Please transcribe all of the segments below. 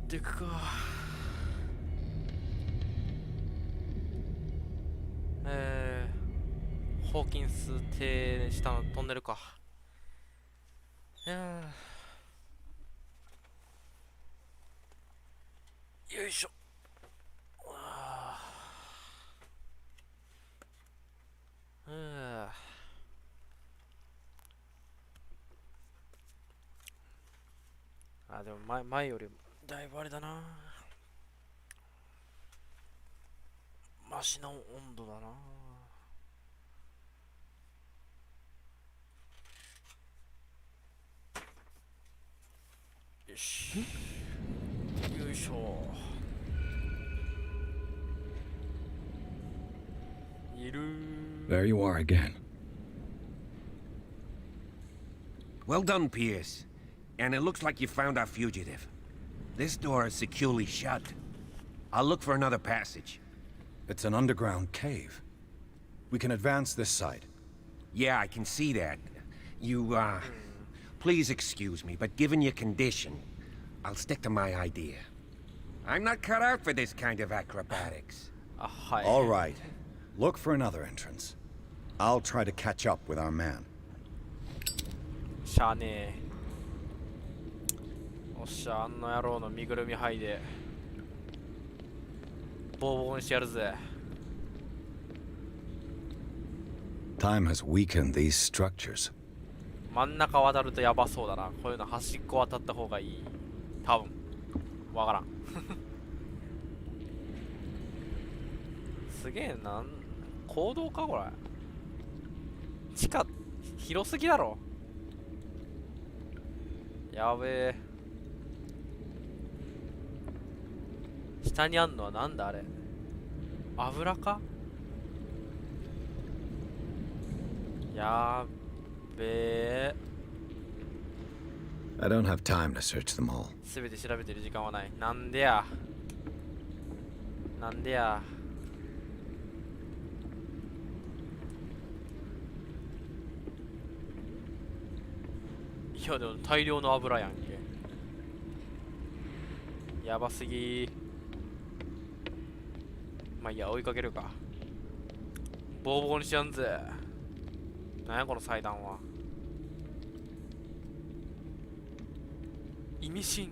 ってくか。ホーキンス邸下のトンネルか。よいしょ。あ、でも前よりだいぶあれだな。マシな温度だな。よし。よいしょ。いる。There you are again. Well done, Pierce. And it looks like you found our fugitive. This door is securely shut. I'll look for another passage. It's an underground cave. We can advance this side. Yeah, I can see that. Please excuse me, but given your condition, I'll stick to my idea. I'm not cut out for this kind of acrobatics. All right. Look for another entrance. I'll try to catch up with our man. しゃあねえ。おっしゃ、あんの野郎の身ぐるみ剥いでボーボーにしてやるぜ。Time has weakened these structures. 真ん中渡るとやばそうだな。こういうの端っこ渡った方がいい。多分わからん。すげえな。行動かこれ。地下広すぎだろ。やべえ。下にあんのはなんだあれ。油か。やべえ。I don't have time to search them all. すべて調べてる時間はない。なんでや。なんでや。いやでも大量の油やんけ。やばすぎ。まあいいや、追いかけるか。ボーボーにしやんぜ。なんやこの祭壇は。意味深。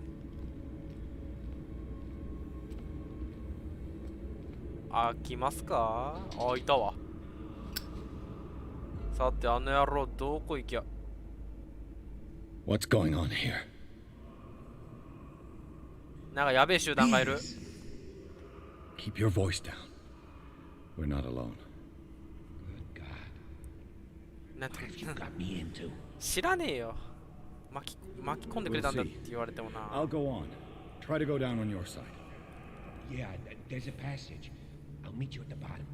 開きますか。あ、いたわ。さてあの野郎どこ行きゃ。What's going on here? なんかやべえ集団がいる。Keep your voice down. We're not alone. Good God. なんて What have you got me into? 知らねえよ。巻き込んでくれたんだって言われてもな。I'll go on. Try to go down on your side. Yeah, there's a passage. I'll meet you at the bottom.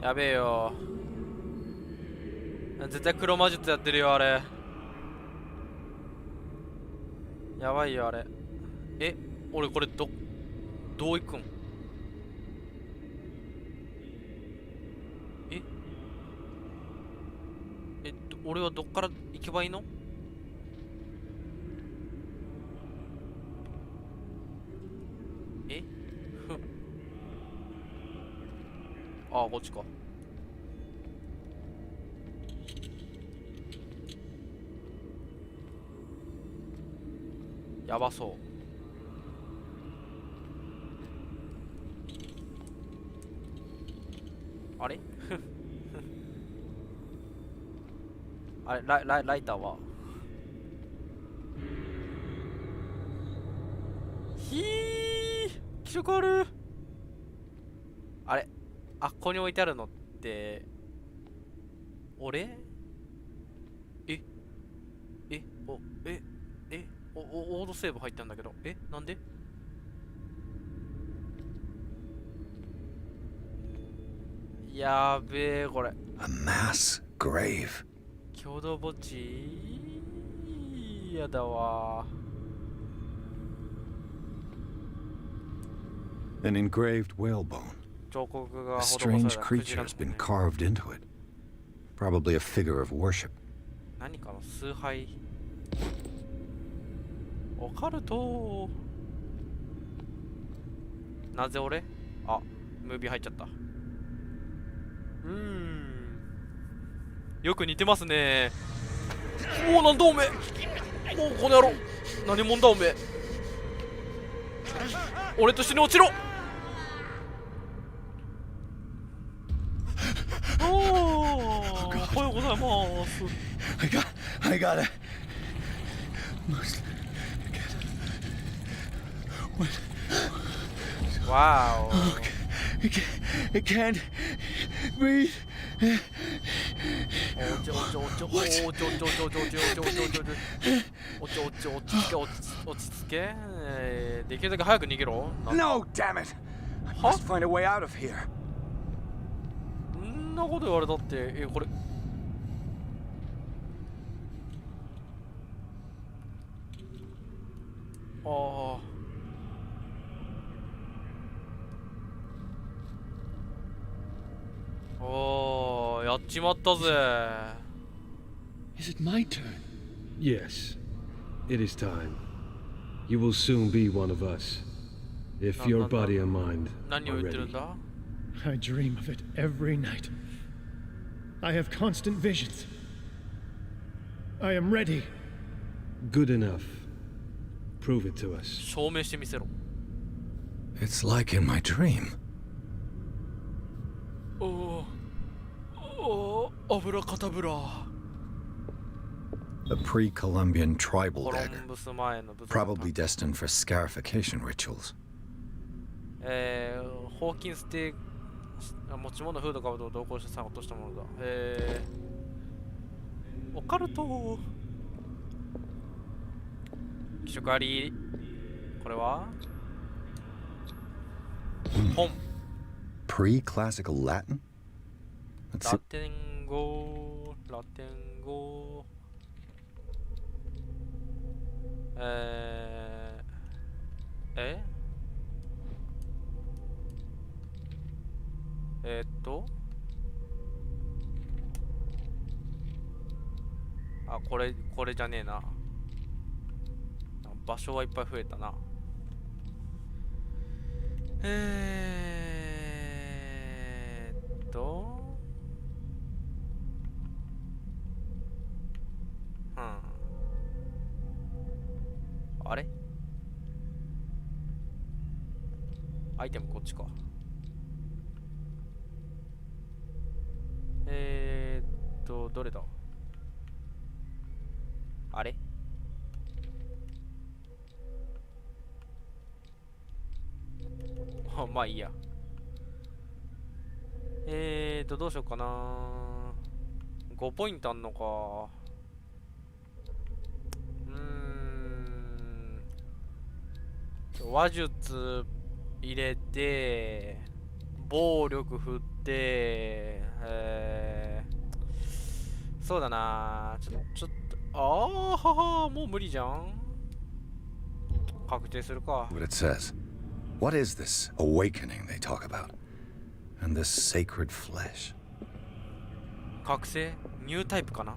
やべえよ。絶対黒魔術やってるよあれ。やばいよあれ。え、俺これどう行くん。俺はどっから行けばいいの。ああ、こっちか。やばそう。あれあれライターはひー気色ある。あれあ、ここに置いてあるのって俺オードセーブ入ったんだけど。なんで。やべえこれ。 A mass grave. 共同墓地やだわ。 An engraved whalebone. 彫刻が A 施さ strange れた creature has been carved into it. Probably a figure of worship. 何かの崇拝。オカルト。なぜ俺？あ、ムービー入っちゃった。よく似てますね。おお、なんだおめえ。おお、この野郎。何者だおめえ。俺と一緒に落ちろ。おお、おはようございます。I got it. Wow. I can't breathe. 落ち着け。できるだけ早く逃げろ。 No, damn it! I must find a way out of here. んなこと言われたって、これ。ああ。おー、やっちまったぜ。Is it my turn? Yes, it is time. You will soon be one of us, if your body and mind 何を are 言ってるん ready. だ？ I dream of it every night. I have constant visions. I am ready. Good enough. Prove it to us. 証明してみせろ。 It's like in my dream. おお、油かたぶら。 A pre-Columbian tribal コロ dagger, ンブス前の武装 probably destined for scarification rituals. ホーキンステ持ち物フードかぶとを同行してさん落としたものだ。オカルト。気色あり。これは本。 Pre-classical Latin? ラ Let's see. テン語、ラテン語。あ、これじゃねえな。場所はいっぱい増えたな。あれ？アイテムこっちか。どれだ？あれ？まあいいや。どうしようかな。5ポイントあんのか。話術入れて、暴力振って、そうだな。ちょっと、はは、もう無理じゃん。確定するか。 What it says. What is this awakening they talk about? And this sacred flesh? 覚醒？ニュータイプかな。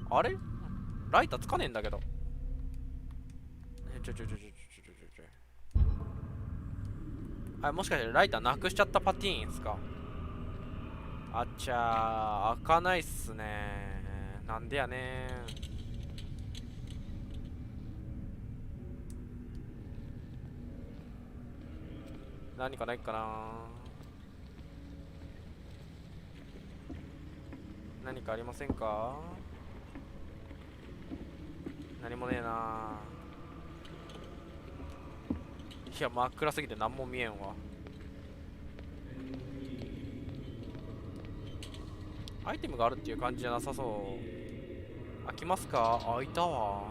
あれ？ライターつかねえんだけど。あ、もしかしてライターなくしちゃったパティーンすか。あっちゃー、開かないっすね。なんでやねー。何かないかな。何かありませんか。何もねえな。いや、真っ暗すぎて何も見えんわ。アイテムがあるっていう感じじゃなさそう。開きますか。開いたわ。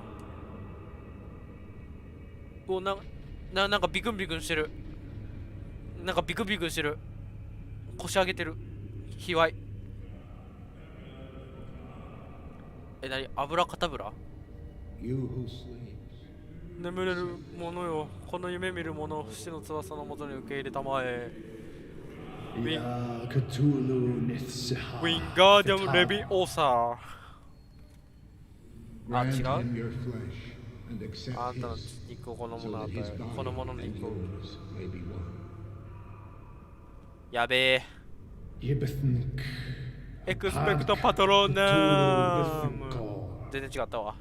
お、なんかビクンビクンしてる。なんかビクンビクンしてる。腰上げてる。卑猥。何？油かたぶら？ You who sleeps. 眠れる者よ、この夢見る者を死の翼のもとに受け入れたまえ。Ya Cthulhu ウィンガーディアムレビオーサー。あ、違 Grant う him your flesh and あ accept んたの his, 肉をこのも so の that 与 his え、 body このものの and 肉を。 yours may be one. やべえ。 Ibethink. エクスペクトパトローナーム。 Cthulhu 全然違ったわ。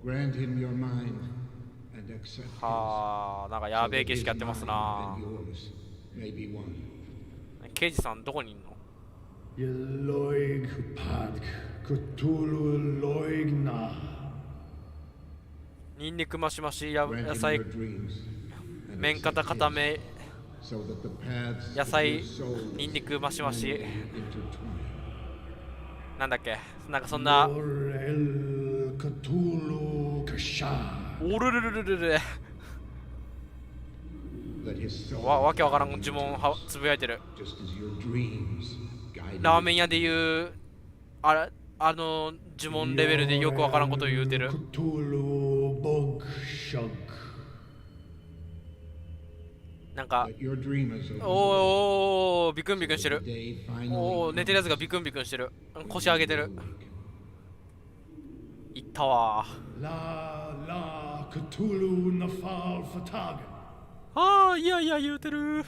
Grant him your mind and accept his, はあ、なんかや so べえ that 景 his 色やってます mind な and。yours may be one. 刑事さんどこにいんの？ Yeloig Padk. Cthulhu Loigna. ニンニクマシマシ野 Grant him 菜 your dreams and 麺 accept 固固 his, め so that the paths 野 of 菜 your souls ニンニクマシマシ may intertwine. なんだっけ、なんかそんな Orel Cthulhu Kasha. おるるるるるる Let his soul わけわからん呪文はつぶやいてる。 just as your dreams guide ラー you. メン屋で言うあの呪文レベルでよくわからんことを言うてる。 Cthulhu Bogshug. なんか Let your dreamers open おービクンビクンしてる。 the day finally おー寝てるやつがビクンビクンしてる。腰上げてる。いったわー。 La Cthulhu Nafal Fatagan. あーいやいや言うてる。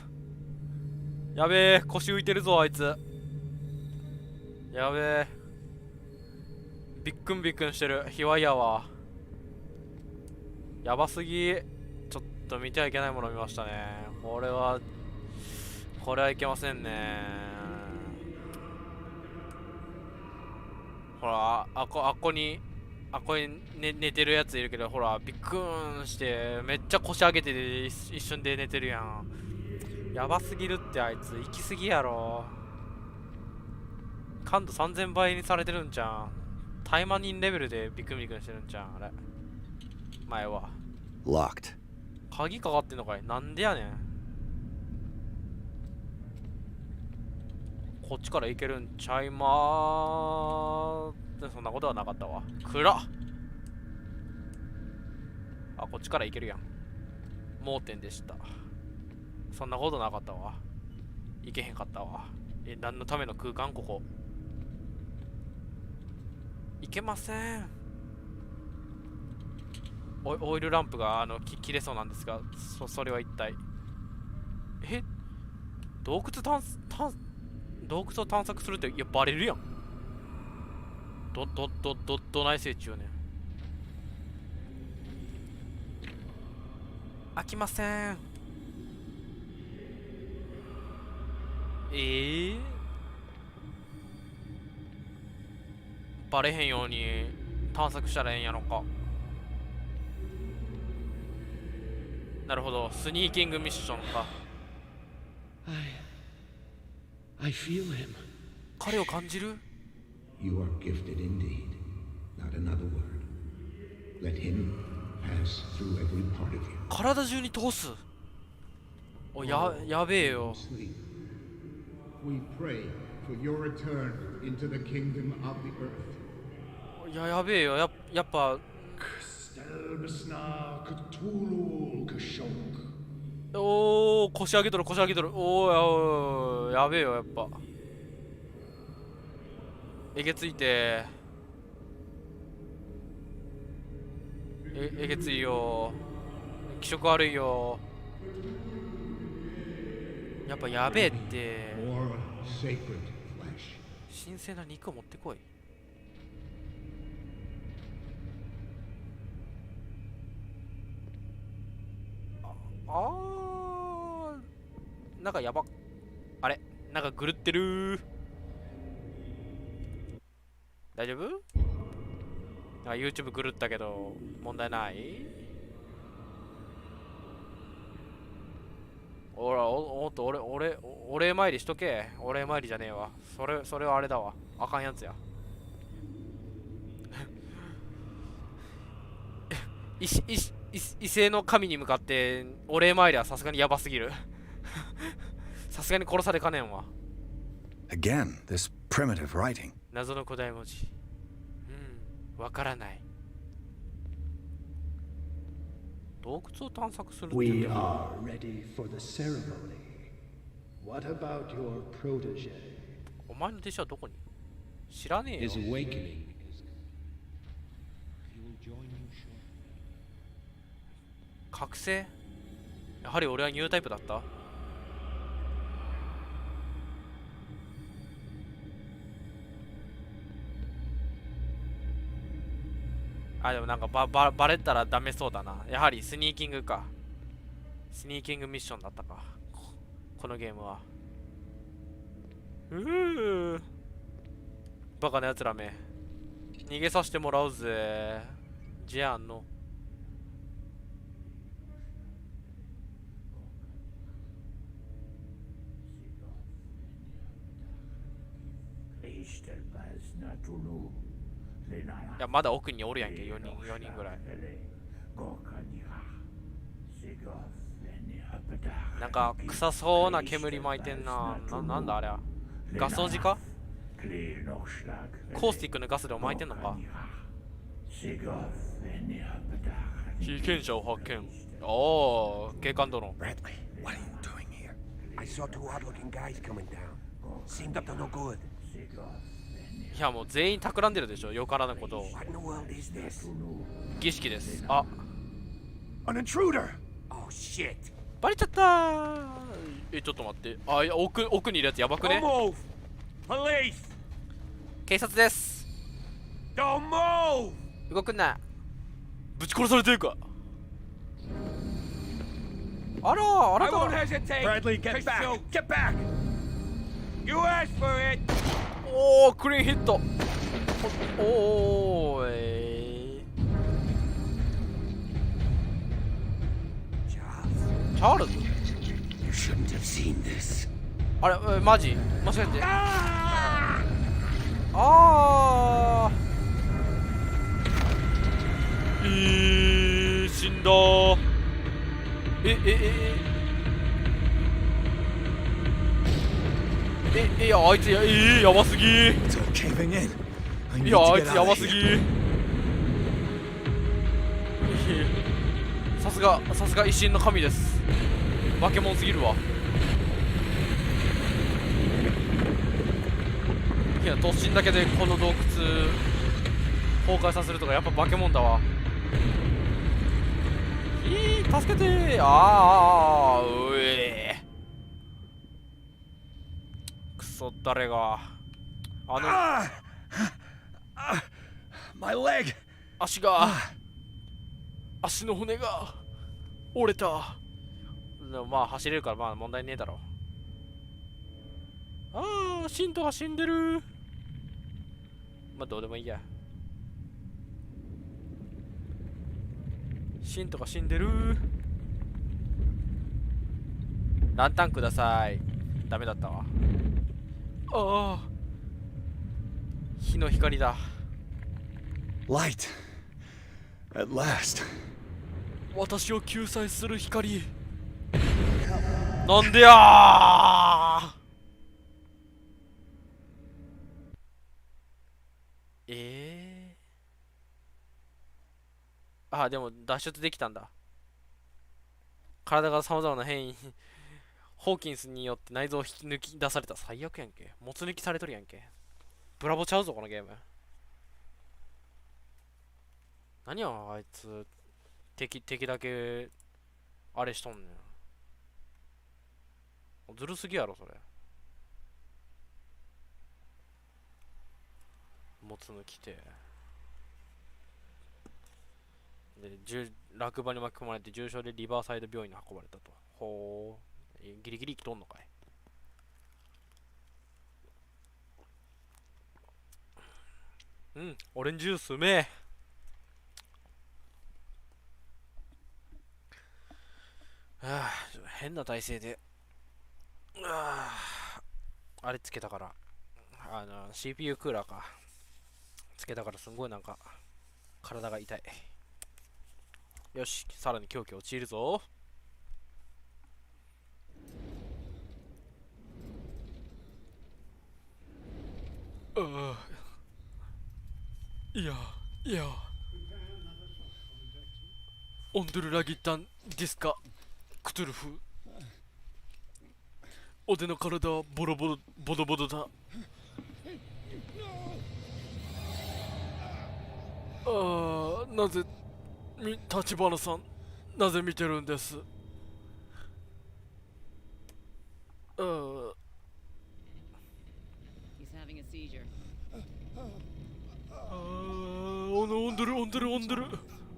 やべえ腰浮いてるぞあいつ。やべえビックンビックンしてる。ひわいやわ。やばすぎ。ちょっと見てはいけないもの見ましたね。これはいけませんね。ほらあっこに寝てるやついるけど、ほらビックーンしてめっちゃ腰上げて一瞬で寝てるやん。やばすぎるって。あいつ行き過ぎやろ。感度3000倍にされてるんじゃん。タイマニンレベルでビクンビクンしてるんじゃん。あれ前は Locked. 鍵かかってんのかい。なんでやねん。こっちから行けるんちゃいまー。そんなことはなかったわ。暗っ。あ、こっちから行けるやん。盲点でした。そんなことなかったわ。行けへんかったわ。何のための空間ここ。いけません。オイルランプが切れそうなんですが、それは一体。洞窟を探索するって、いやバレるやん。どないせい中ね。開きません。バレへんように探索したらええんやろか。なるほど、スニーキングミッションか。I feel him. 彼を感じる。 You are gifted indeed. Not another word. Let him pass through every part of you. 体中に通す。やべえよ。 Sleep. We pray for your return into the kingdom of the earth. やべえよ。やっぱ Stelbsna Cthulhu Kashog. おー腰上げとる。おーやべえよ。やっぱえげついてえげついよ。気色悪いよ。やっぱやべえって。 More sacred flesh. 神聖な肉を持ってこい。なんかやば。あれなんか狂ってる。大丈夫？なんか YouTube 狂ったけど問題ない？ほら、おっとお礼参りしとけ。お礼参りじゃねえわ。それはあれだわ。あかんやつや。異性の神に向かってお礼参りはさすがにやばすぎる。さすがに殺されかねんわ。 Again, this primitive writing. 謎の古代文字。わからない。洞窟を探索するって言 We っても are ready for the ceremony. What about your protege? お前の弟子はどこに？知らねえよ。 His awakening is 覚醒。やはり俺はニュータイプだった。あ、でもなんかバレたらダメそうだな。やはりスニーキングか。スニーキングミッションだったか、このゲームは。バカなやつらめ、逃げさせてもらうぜ。じゃあのいや、まだ奥におるやんけ、4人ぐらい。なんか臭そうな煙巻いてんな。なんだあれは。ガスおじか。コースティックのガスでも巻いてんのか。被験者を発見。おお、警官殿。 Bradley, what are you doing here? I saw two odd-looking guys coming down. Seemed up to no good. いや、もう全員企んでるでしょ、よからぬことを。 What in the world is this? 儀式です。あ、 An intruder! Oh shit! バレちゃったー。ちょっと待って。あ、いや、奥にいるやつやばく Don't ね。 move! Police! 警察です。 Don't move! 動くな。ぶち殺されてるか。あらー、あ I な won't た。 hesitate! Bradley, get back! Pursue. Get back! You asked for it! おお、クリーンヒット。おーい。チャールズ。 You shouldn't have seen this. あれ、マジもしかして。ああ。死んだ。いや、あいつやばすぎ。 It's all caving in. I い need や、 to あい get つ out やば of す here. ぎ。さすが維新の神です。化け物すぎるわ。いや、突進だけでこの洞窟崩壊させるとかやっぱ化け物だわ。助けてー。うえー。クソ誰がMy leg! 足の骨が折れた。でもまあ走れるからまあ問題ねえだろ。シントが死んでる。まあどうでもいいや。シントが死んでる。ランタンください。ダメだったわ。火の光だ。 Light. At last. 私を救済する光。なんでやー。でも脱出できたんだ。体が様々な変異ホーキンスによって内臓を引き抜き出された。最悪やんけ。もつ抜きされとるやんけ。ブラボちゃうぞこのゲーム。何やあいつ敵だけあれしとんねん。ずるすぎやろそれ。もつ抜きてで落馬に巻き込まれて重傷でリバーサイド病院に運ばれたと。ほう、ギリギリ生きとんのかい。オレンジジュースうめえ。変な体勢であれつけたから、CPU クーラーかつけたから、すんごいなんか体が痛い。よし、さらに狂気落ちるぞ。いやオンドゥルラギタンですかクトゥルフ。俺の体はボドボドだ。なぜ立花さん、なぜ見てるんです？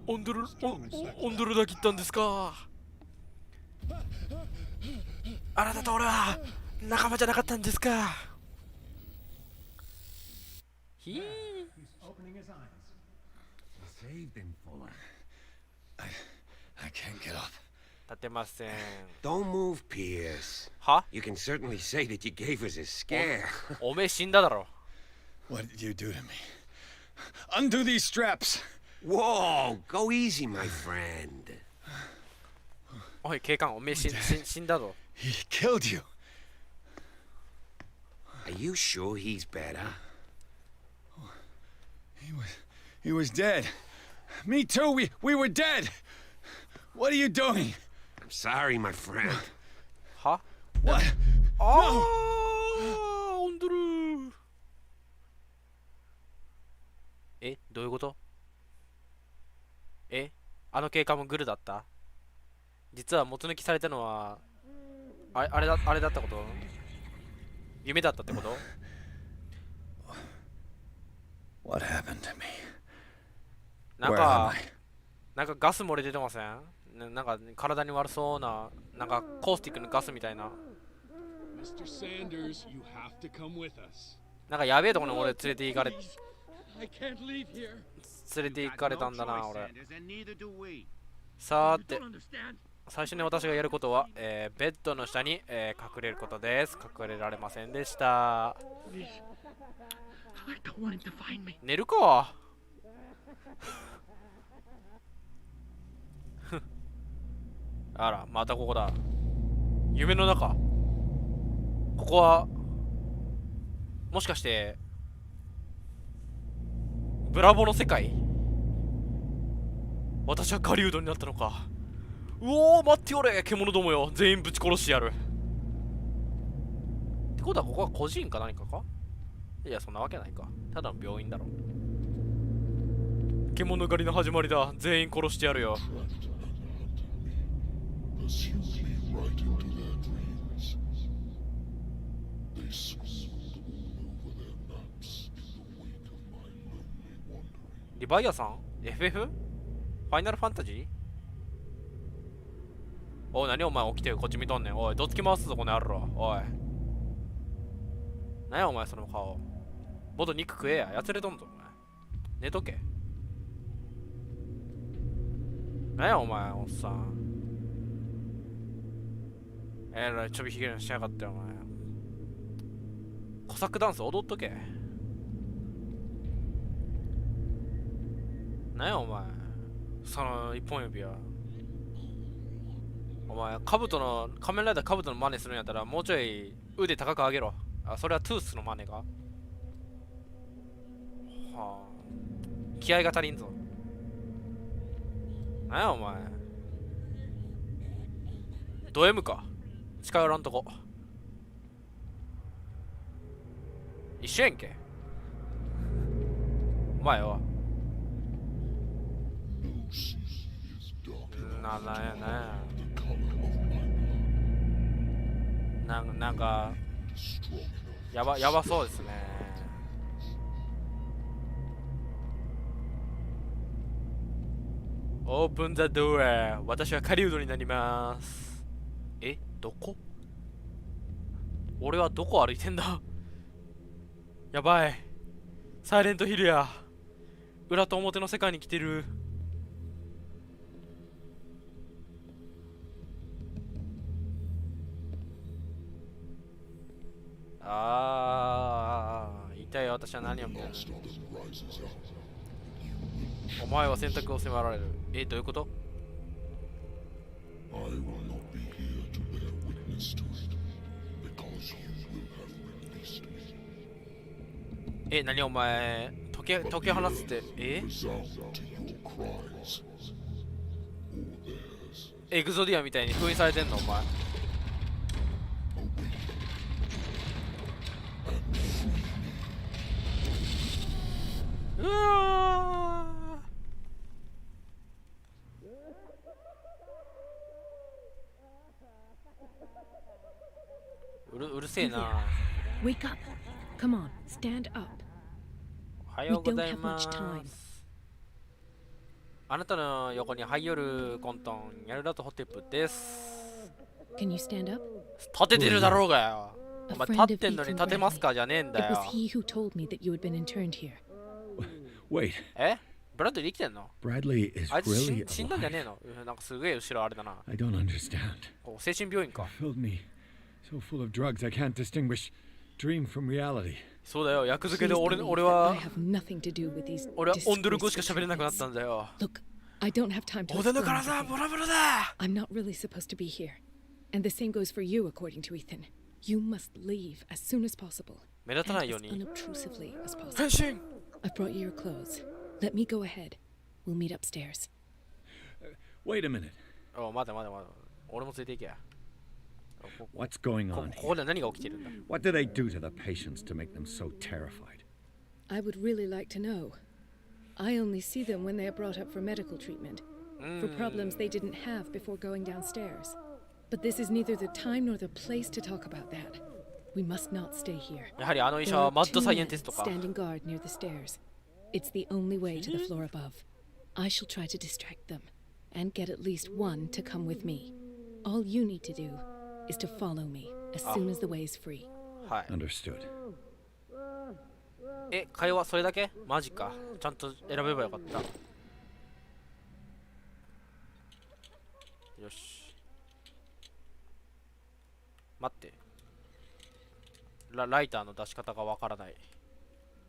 オンドルだけ言ったんですか？あなたと俺は仲間じゃなかったんですか？Saved him, Fuller. I can't get up. 立てません。 Don't move, Pierce. は？ You can certainly say that you gave us a scare. おめえ死んだだろ。 What did you do to me? Undo these straps! Whoa, go easy, my friend. おい警官、おめえ死んだぞ。 He killed you. Are you sure he's better? He was dead. Me too. We were dead. What are you doing? I'm sorry, my friend. は？ What? オンドル。どういうこと？あの警官もグルだった？実は元抜きされたのはあれだったこと？夢だったってこと？ What happened to me? なん Where am か I? なんかガス漏れ出てません？なんか体に悪そうな、なんかコースティックのガスみたいな。 Mr. Sanders, you have to come with us. なんかやべえところに俺連れて行かれ I can't leave here. 連れて行かれたんだな俺。 Sanders, and neither do we. さーて Don't understand. 最初に私がやることは、ベッドの下に、隠れることです。隠れられませんでした。 Please. I don't want him to find me. 寝るか。あら、またここだ。夢の中。ここはもしかしてブラボの世界？私は狩人になったのか。うおー、待っておれ、獣どもよ、全員ぶち殺してやる。ってことはここは孤児院か何かか？いや、そんなわけないか。ただの病院だろ。獣狩りの始まりだ。全員殺してやるよ。 Pursue me right into their dreams. They swooned all over their maps in the wake of my lonely wandering. リバイアさん ?FF？ ファイナルファンタジー？おい、何お前起きてよ、こっち見とんねん。おい、どつき回すぞ、この野郎。おい。何やお前その顔。もっと肉食えや。やつれとんぞ、お前。寝とけ。何やお前、おっさん。ちょびひげにしやがってお前。コサックダンス踊っとけ。なんやお前その一本指は。お前仮面ライダーカブトの真似するんやったらもうちょい腕高く上げろ。あ、それはトゥースの真似が。はあ、気合が足りんぞ。なんやお前ド M か。近寄らんとこ。一緒やんけ。お前は。なんやなんかやばそうですね。オープンザドア。私は狩人になります。どこ？俺はどこ歩いてんだ？やばい。サイレントヒルや。裏と表の世界に来てる。痛い。私は何を見てる？お前は選択を迫られる。どういうこと？ I will not be here to bear witness to it, because you will have released me. 何お前解き放つって？ Resound to your cries, or theirs. エグゾディアみたいに封印されてんのお前。うわうるせえ You な。 there. Wake up. Come on, stand up. おはようござい We don't have ま much time. す。あなたの横にはいよる混沌やるだとホテプです。 Can you stand up? 立ててるだろうがよ。 A お前 friend 立 of ってんのに Ethan 立てます Bradley. かじゃねえん It だ was よ。 he who told me that you had been interned here. Wait, えブラッドリー生きてんの Bradley is あいつ really 死んだんじゃねえ alive. のなんかすげえ後ろあれだな。 I don't understand. こう精神病院か。 Filled me so full of drugs I can't distinguish dream from reality. そうだよ、役付けで Please 俺 believe 俺 that は I have nothing to do with these 俺はオンドル語しか disgraceful 喋れなくなった treatments. んだよ。 Look, I don't have time to おでの explain からさ everything. ボロボロだ。 I'm not really supposed to be here. And the same goes for you, according to Ethan. You must leave as soon as possible. 目立た And ないよう as に unobtrusively as 変 possible. 身。 I've brought you your clothes. Let me go ahead. We'll meet upstairs. Wait a minute. お待て待て待て。俺もついていけや。 What's going こ on こ here? こで何が起きてるんだ。 What did they do to the patients to make them so terrified? I would really like to know. I only see them when they are brought up for medical treatment, for problems they didn't have before going downstairs. But this is neither the time nor the place to talk about that. We must not stay here. やはりあの医 There 者は are マッ two ドサイエ men ンティストか。 standing guard near the stairs. It's the only way to the floor above. I shall try to distract them, and get at least one to come with me. All you need to do is to follow me as soon as the way is free. はい。 Understood. え、会話それだけマジか。ちゃんと選べばよかった。よし。待って。ライターの出し方がわからない。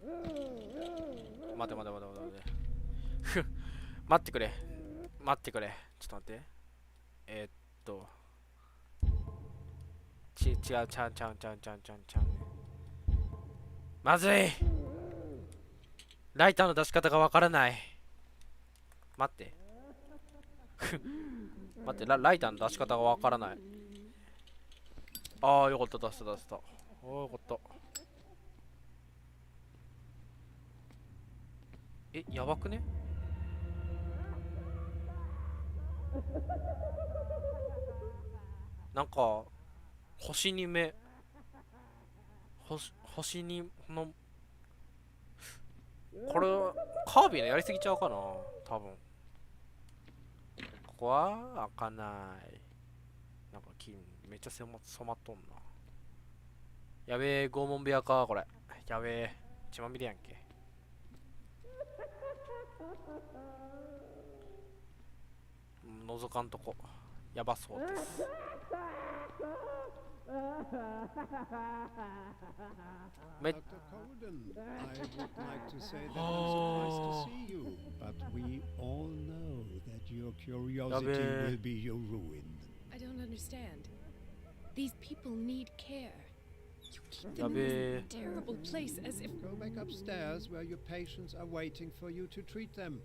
待て待て待て待て待て。ふ待ってくれ。待ってくれ。ちょっと待って。違う、ちゃん。まずい。ライターの出し方がわからない。待って。待って、ライターの出し方がわからない。ああ、よかった、出した。ああ、よかった。え、やばくね？なんか、星に目。星にのこれカービィのやりすぎちゃうかな多分。ここは開かない。なんか金めっちゃ染まっとんな。やべえ、拷問部屋かこれ。やべえ、血まみれやんけ。覗かんとこやばそうです。めっ Dr. Colden, I would like to say that I'm surprised to see you, but we all know that your curiosity will be your ruin. I don't understand. These people need care. You keep them in this terrible place as if... Go back upstairs where your patients are waiting for you to treat them.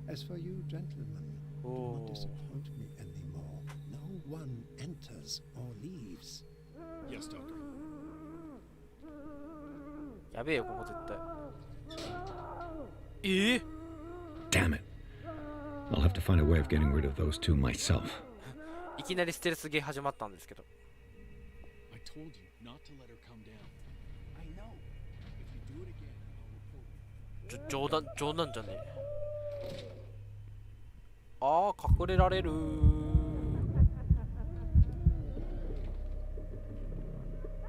As for you, gentlemen, do not disappoint me anymore. No one enters or leaves. Yes, Doctor. やべえよここ絶対。Damn it. I'll have to find a way of getting rid of those two myself. いきなりステルスゲー始まったんですけど。 I told you not to let her come down. I know. If you do it again, I'll report you. 冗談じゃねえ。ああ、隠れられる。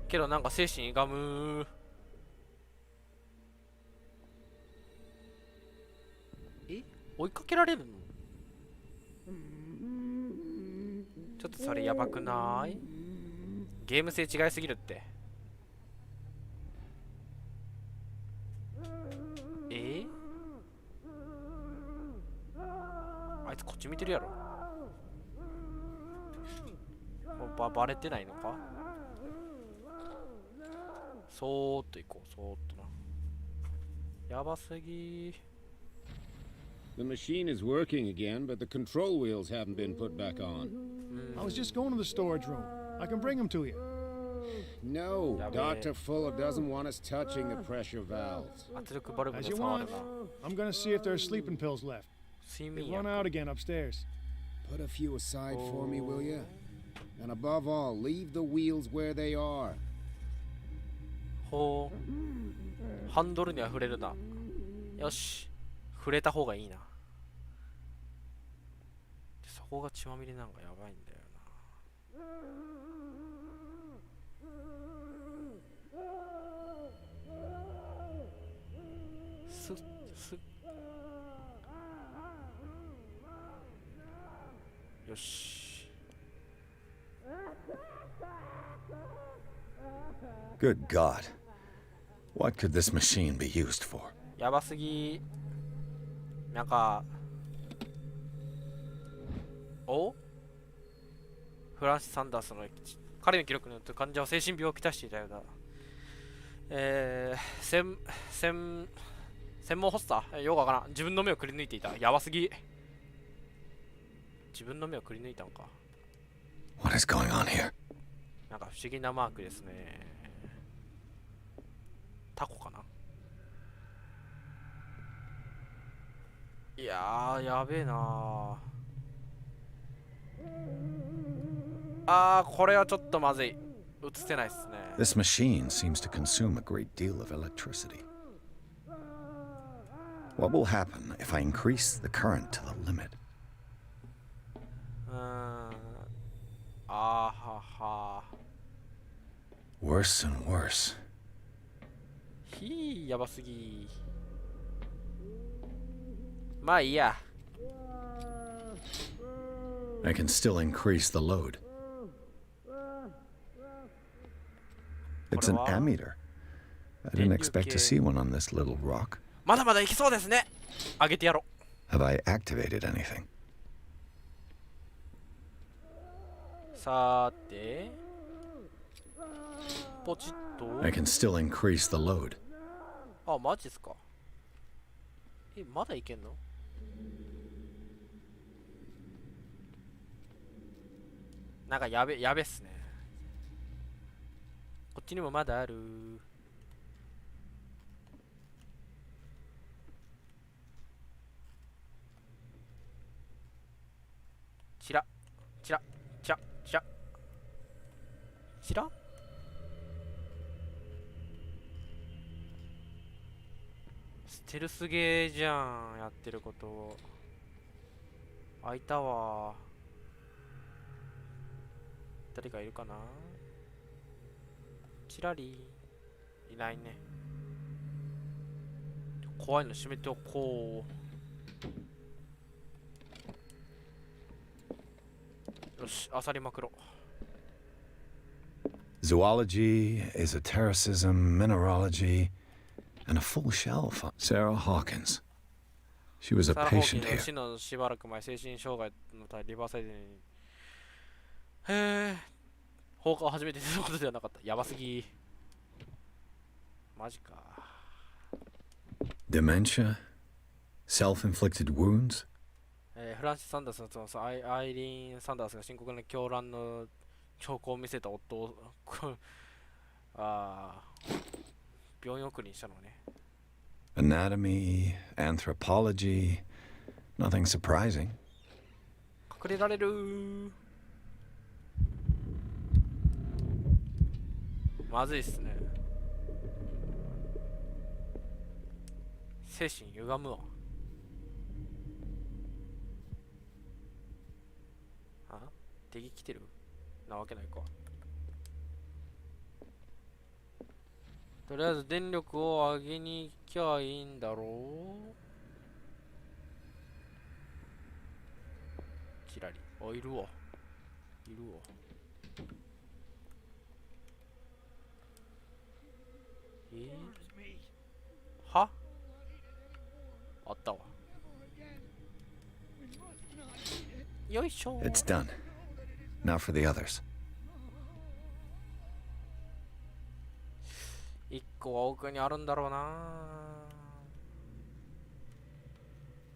けどなんか精神がむ。え、追いかけられるの？ちょっとそれやばくない？ゲーム性違いすぎるって。あいつこっち見てるやろ。バレてないのか？そーっと行こう、そーっとな。やばすぎ。 The machine is working again, but the control wheels haven't been put back on. I was just going to the storage room. I can bring them to you. No, Dr. Fuller doesn't want us touching the pressure valves. As you want. I'm gonna see if there are sleeping pills left. They run out again upstairs. Put a few aside for me, will you? And above all, leave the wheels where they are. ほう。ハンドルには触れるな。よし。触れた方がいいな。そこが血まみれなんかやばいんだよな。すっすっ。よし。Good God. What could this machine be used for? やばすぎ。なんか。おフランシス・サンダースの彼の記録によって患者は精神病をきたしていたようだ。専門発作よくわからん。自分の目をくり抜いていた。やばすぎ。自分の目をくり抜いたのか。What is going on here? なんか不思議なマークですね。タコかな。いやー、やべえなー。これはちょっとまずい。映せないっすね。This machine seems to consume a great deal of electricity. What will happen if I increase the current to the limit? はは。Worse and worse. やばすぎ。まあいいや。I can still increase the load. It's an ammeter. I didn't expect to see one on this little rock. まだまだいけそうですね。あげてやろう。Have I activated anything? さて。ポチッと。 I can still increase the load. マジっすか。まだいけんの？なんかやべっすね。こっちにもまだある。チラチラチラチラチラ。ステルスゲーじゃん、やってること。開いたわ。誰かいるかな。チラリいないね。怖いの閉めておこう。よし、漁りまくろ。Zoology, esotericism, mineralogy, and a full shelf on Sarah Hawkins. She was a サラ・ホーキ patient ンの here. 死のしばらく前、精神障害のためリバーサイドに。へえ。放火を始めていたことではなかった。やばすぎ。マジか。Dementia? Self-inflicted wounds? フランシス・サンダースのそのアイリーン・サンダースが深刻な狂乱の兆候を見せた夫を病院送りにしたのね。Anatomy, anthropology, nothing surprising. 隠れられる。まずいっすね。精神歪むわ。敵来てるなわけないか。とりあえず電力を上げに行きゃいいんだろう。チラリ。いるわ。いるわ。はあったわ。よいしょ。 It's done. Now for the others. 一個は奥にあるんだろうな。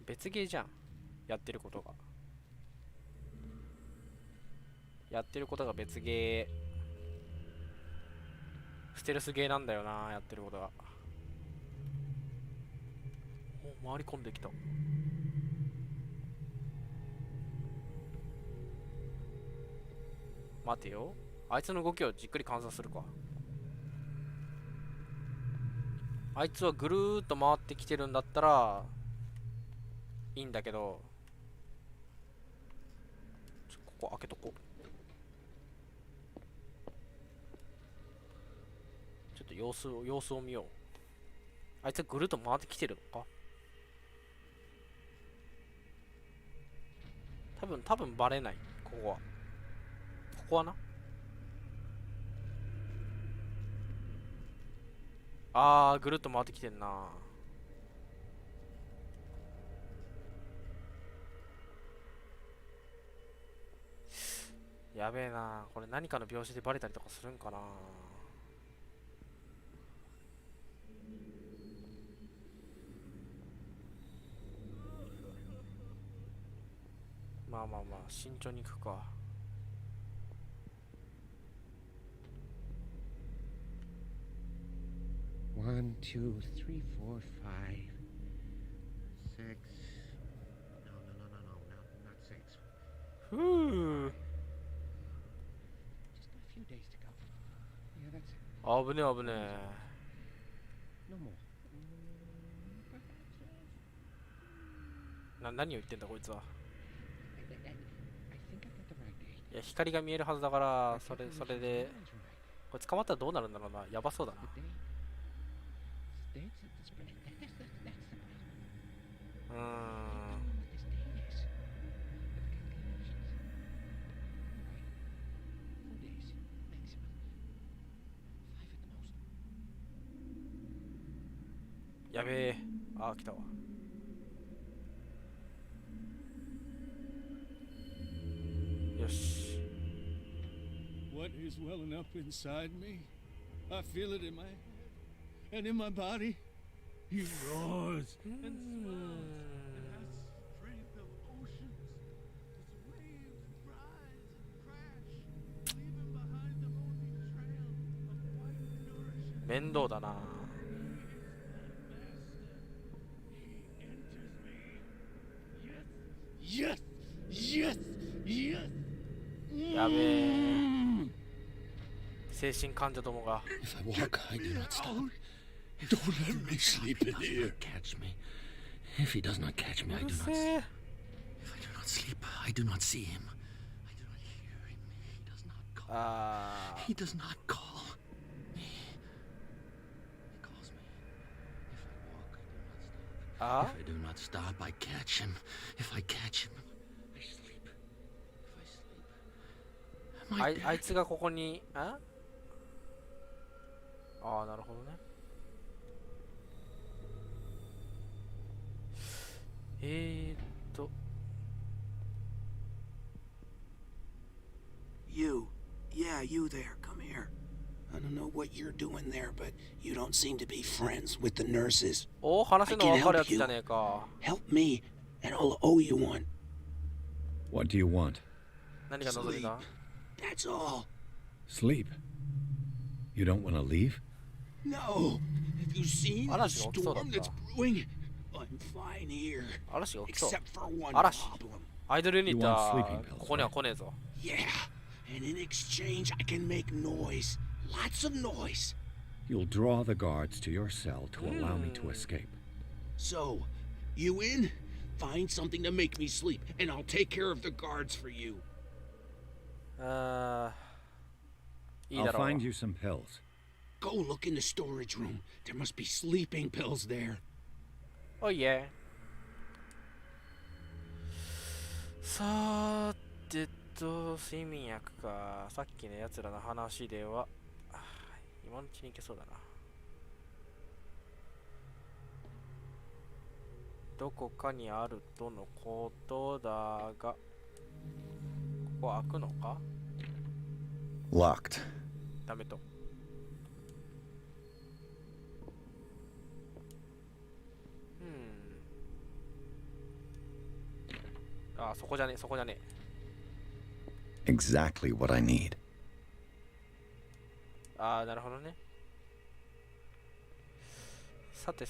別ゲーじゃん。やってることが。やってることが別ゲー。ステルスゲーなんだよな。やってることが。お、回り込んできた。待てよ。あいつの動きをじっくり観察するか。あいつはぐるーっと回ってきてるんだったらいいんだけど、ここ開けとこう。ちょっと様子を見よう。あいつはぐるっと回ってきてるのか。多分バレない。ここはな。ぐるっと回ってきてんな。やべえな。これ何かの拍子でバレたりとかするんかな。まあ慎重に行くか。1, 2, 3, 4, 5, 6. No, not 6. ふう。 Just a few days to go. Yeah, that's it. 危ねえ危ねえ。 No more. 何を言ってんだこいつは。 I think I got the right date. いや、光が見えるはずだから、それでこれ捕まったらどうなるんだろうな。やばそうだな。 The date. Dates at the spring. That's the point. What this date is. But the calculations. Right. 4 days maximum. 5 at the most. やべえ。来たわ。よし。 What is welling up inside me? I feel it in my head and in my body. He roars and swells and has strength of oceans. His waves rise and crash, leaving behind them only trail of white nourishment. 面倒だな。 Yes, yes, yes. やべえ。精神患者どもが。 If I walk, I do not stop. Don't let me sleep in here. Catch me. If he does not catch me, I do not. If I do not sleep, I do not see him. I do not hear him. He does not call. He does not call me. He calls me. If I walk, I do not stop. If I do not stop, I catch him. If I catch him, I sleep. If I sleep, あいつがここに、なるほどね。You there, come here. I don't know what you're doing there, but you don't seem to be friends with the nurses. 話せんの分かるやつじゃねえか。 Help me, and I'll owe you one. What do you want? 何が望んだ? That's all. Sleep. You don't want to leave? No. Have you seen the 嵐が起きそうだっ storm た。 that's brewing? I'm fine here. 嵐が起きそう。 Except for one 嵐。 problem. アイドルユニット You want は sleeping pills, ここには来ねえぞ。 Yeah, and in exchange I can make noise. Lots of noise. You'll draw the guards to your cell to allow me to escape. So, you in? Find something to make me sleep, and I'll take care of the guards for you. いいだ I'll ろう。 find you some pills. Go look in the storage room. There must be sleeping pills there. Oh yeah. さて睡眠薬か。さっきのやつらの話では今のうちにいけそうだな。どこかにあるとのことだが、ここ開くのか？ Locked. ダメと。そこじゃね。 Exactly what I need. なるほどね。さて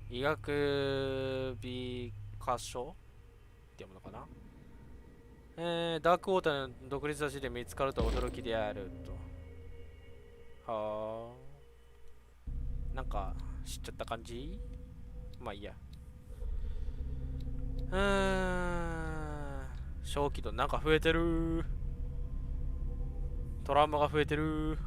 医学美箇所っって読むのかな。ダークウォーターの独立足で見つかると驚きであると。はあ。なんか知っちゃった感じ。まあいいや。正気度なんか増えてる。トラウマが増えてる。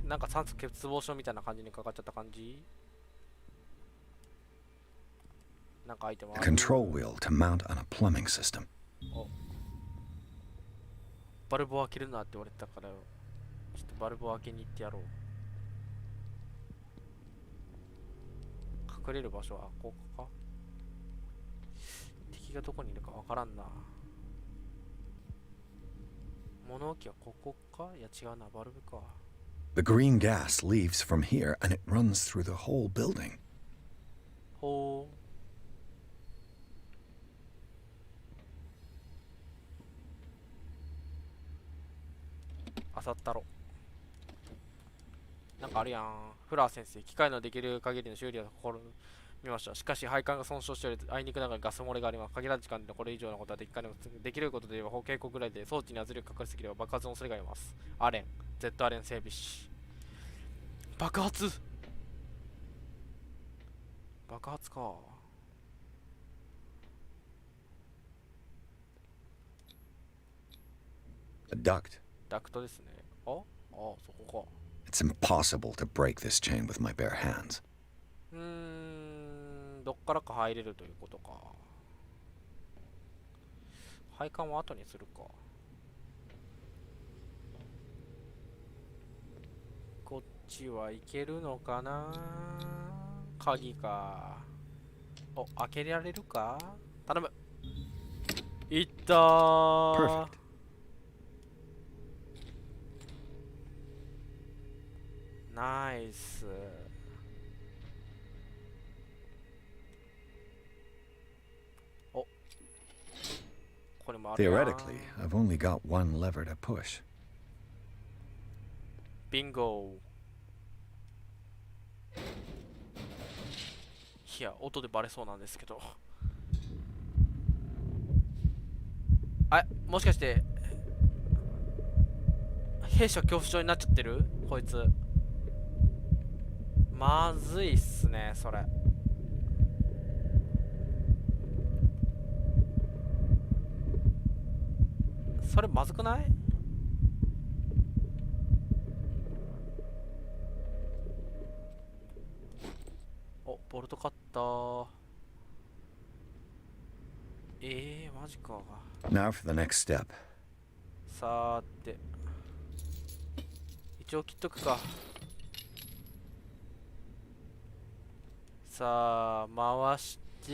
なんか酸素欠乏症みたいな感じにかかっちゃった感じ。なんかアイテムある。 Control wheel to mount on a plumbing system. お、バルブを開けるなって言われてたからよ。ちょっとバルブを開けに行ってやろう。隠れる場所はここか。敵がどこにいるかわからんな。物置はここか。いや違うな、バルブか。The green gas leaves from here and it runs through the whole building. ほう。あさったろ。なんかあるやん。フラー先生、機械のできる限りの修理を試みました。しかし配管が損傷しており、あいにくながらガス漏れがあります。限られた時間でこれ以上のことはできかねます。できることで言えば警告ぐらいで装置に圧力かかりすぎれば爆発の恐れがあります。アレン Z アレン整備士。爆発か。A duct. ダクトですね。あ、そこか。It's impossible to break this chain with my bare hands. どっからか入れるということか。配管は後にするか。こっちはいけるのかな。鍵か。お、開けられるか。頼む。いったー。 Perfect. ナイス。お、これもあるな。 Theoretically, I've only got one lever to push. ビンゴ。いや、音でバレそうなんですけど。あ、もしかして兵士は恐怖症になっちゃってる？こいつまずいっすね、それ。それまずくない？お、ボルトカッター。マジか。 Now for the next step. さーて、一応切っとくか。さあ回して。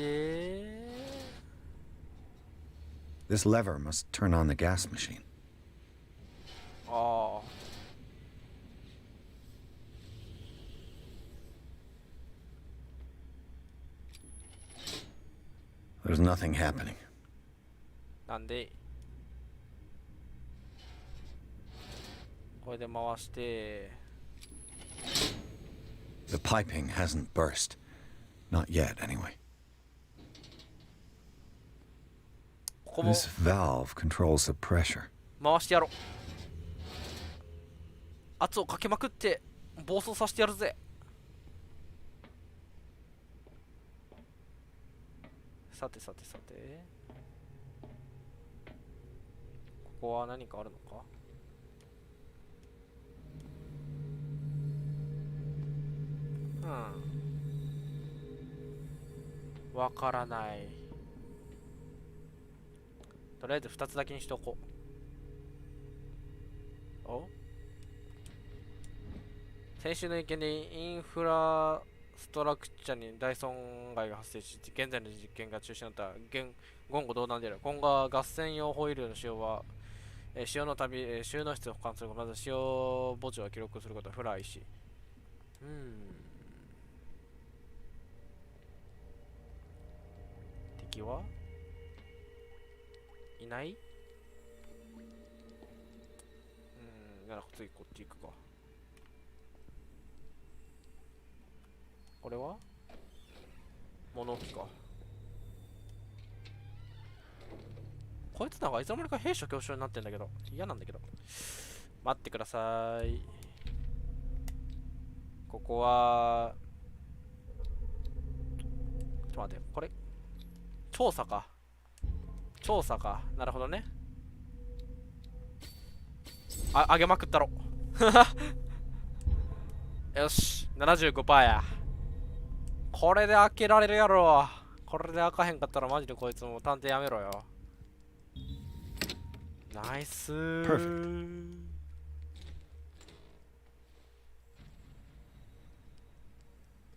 This lever must turn on the gas machine. ああ、There's nothing happening. なんでこれで回して。 The piping hasn't burst. Not yet, anyway. ここも This valve controls the pressure. 回してやろう。圧をかけまくって暴走させてやるぜ。さてさてさて、ここは何かあるのか。わからない。とりあえず2つだけにしとこう。お、先週の意見でインフラストラクチャに大損害が発生し、現在の実験が中止になった。言語道断である。今後は合戦用ホイールの使用は、使用のたび、収納室を保管する。まず使用墓地を記録することはフライし。敵はいない？なら次こっち行くか。これは物置か。こいつなんかいつの間にか兵所恐怖症になってんだけど、嫌なんだけど。待ってください。ここはちょっと待って、これ調査か。調査か。なるほどね。あげまくったろ。よし、75% や。これで開けられるやろ。これで開かへんかったらマジでこいつも探偵やめろよ。ナイスー。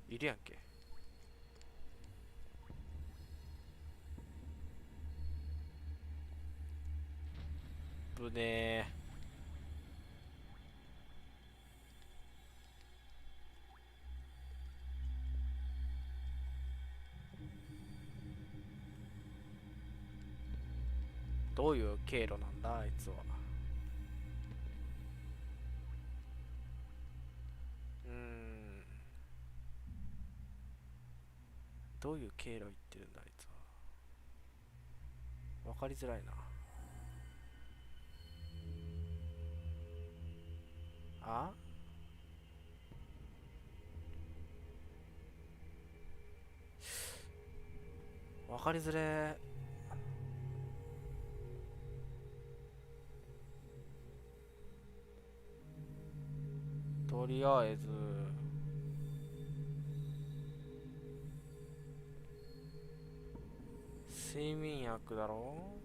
いるやんけ。ぶねー。どういう経路なんだあいつは。どういう経路行ってるんだあいつは。わかりづらいな。あ、わかりづれー。とりあえず睡眠薬だろ。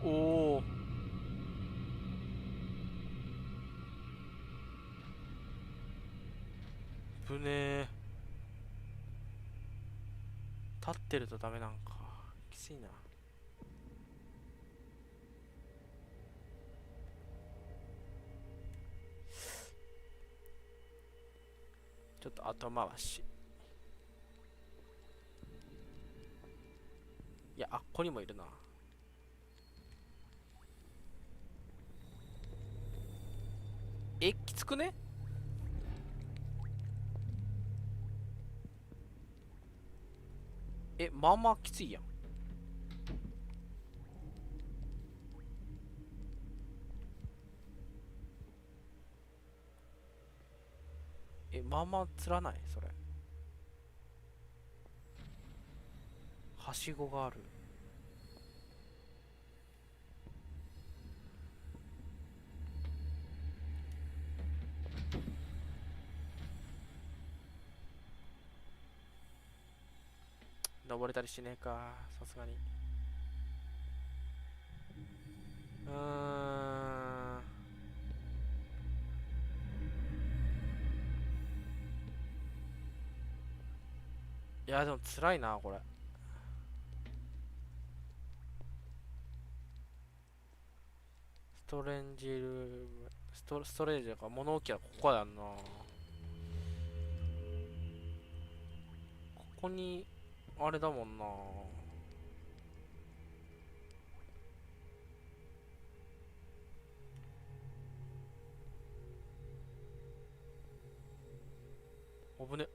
おお、ぶねー。立ってるとダメなんか。きついな。ちょっと後回し。いや、あっこにもいるな。きつくね。まあまあきついやん。まあまあつらないそれ。はしごがある。登れたりしねえか、さすがに。いやでも辛いなこれ。ストレンジルーム、ストレージか物置はここやんな。ここにあれだもんな。おぶね。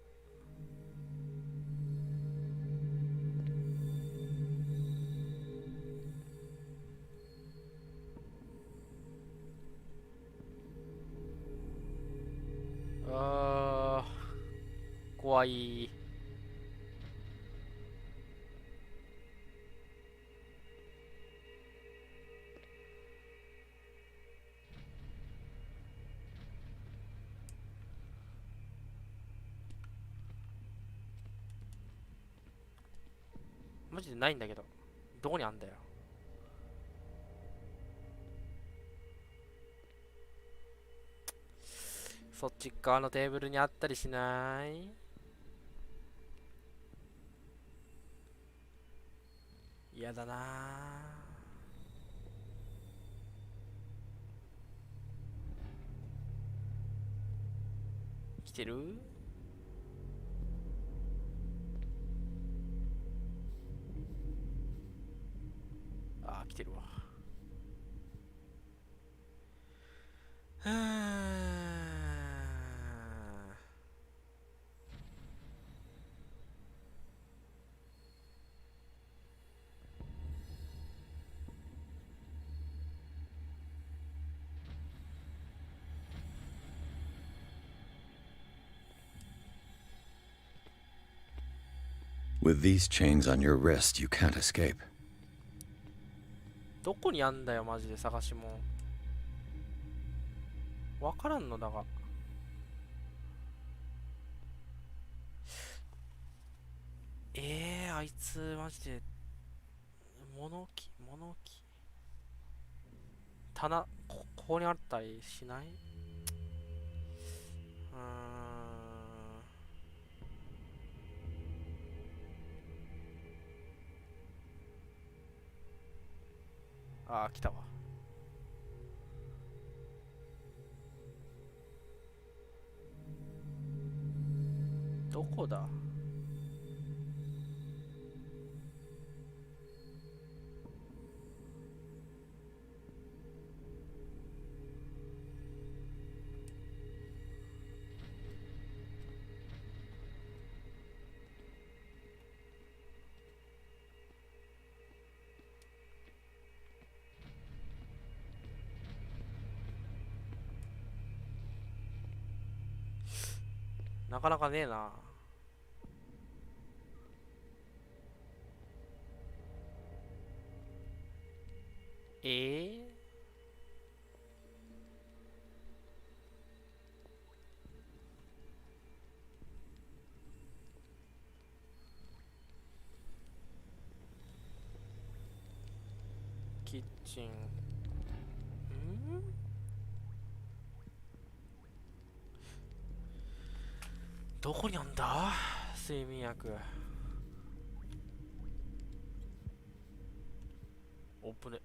怖い。マジでないんだけど、どこにあんだよ。そっち側のテーブルにあったりしない？嫌だなぁ。来てる？あー、来てるわ。With these chains on your wrist, you can't escape. どこにあんだよマジで探しもん。わからんのだが。あいつマジで物置棚ここにあったりしない？ああ来たわ。どこだ？なかなかねえな。キッチン。どこにあんだ睡眠薬。オープン。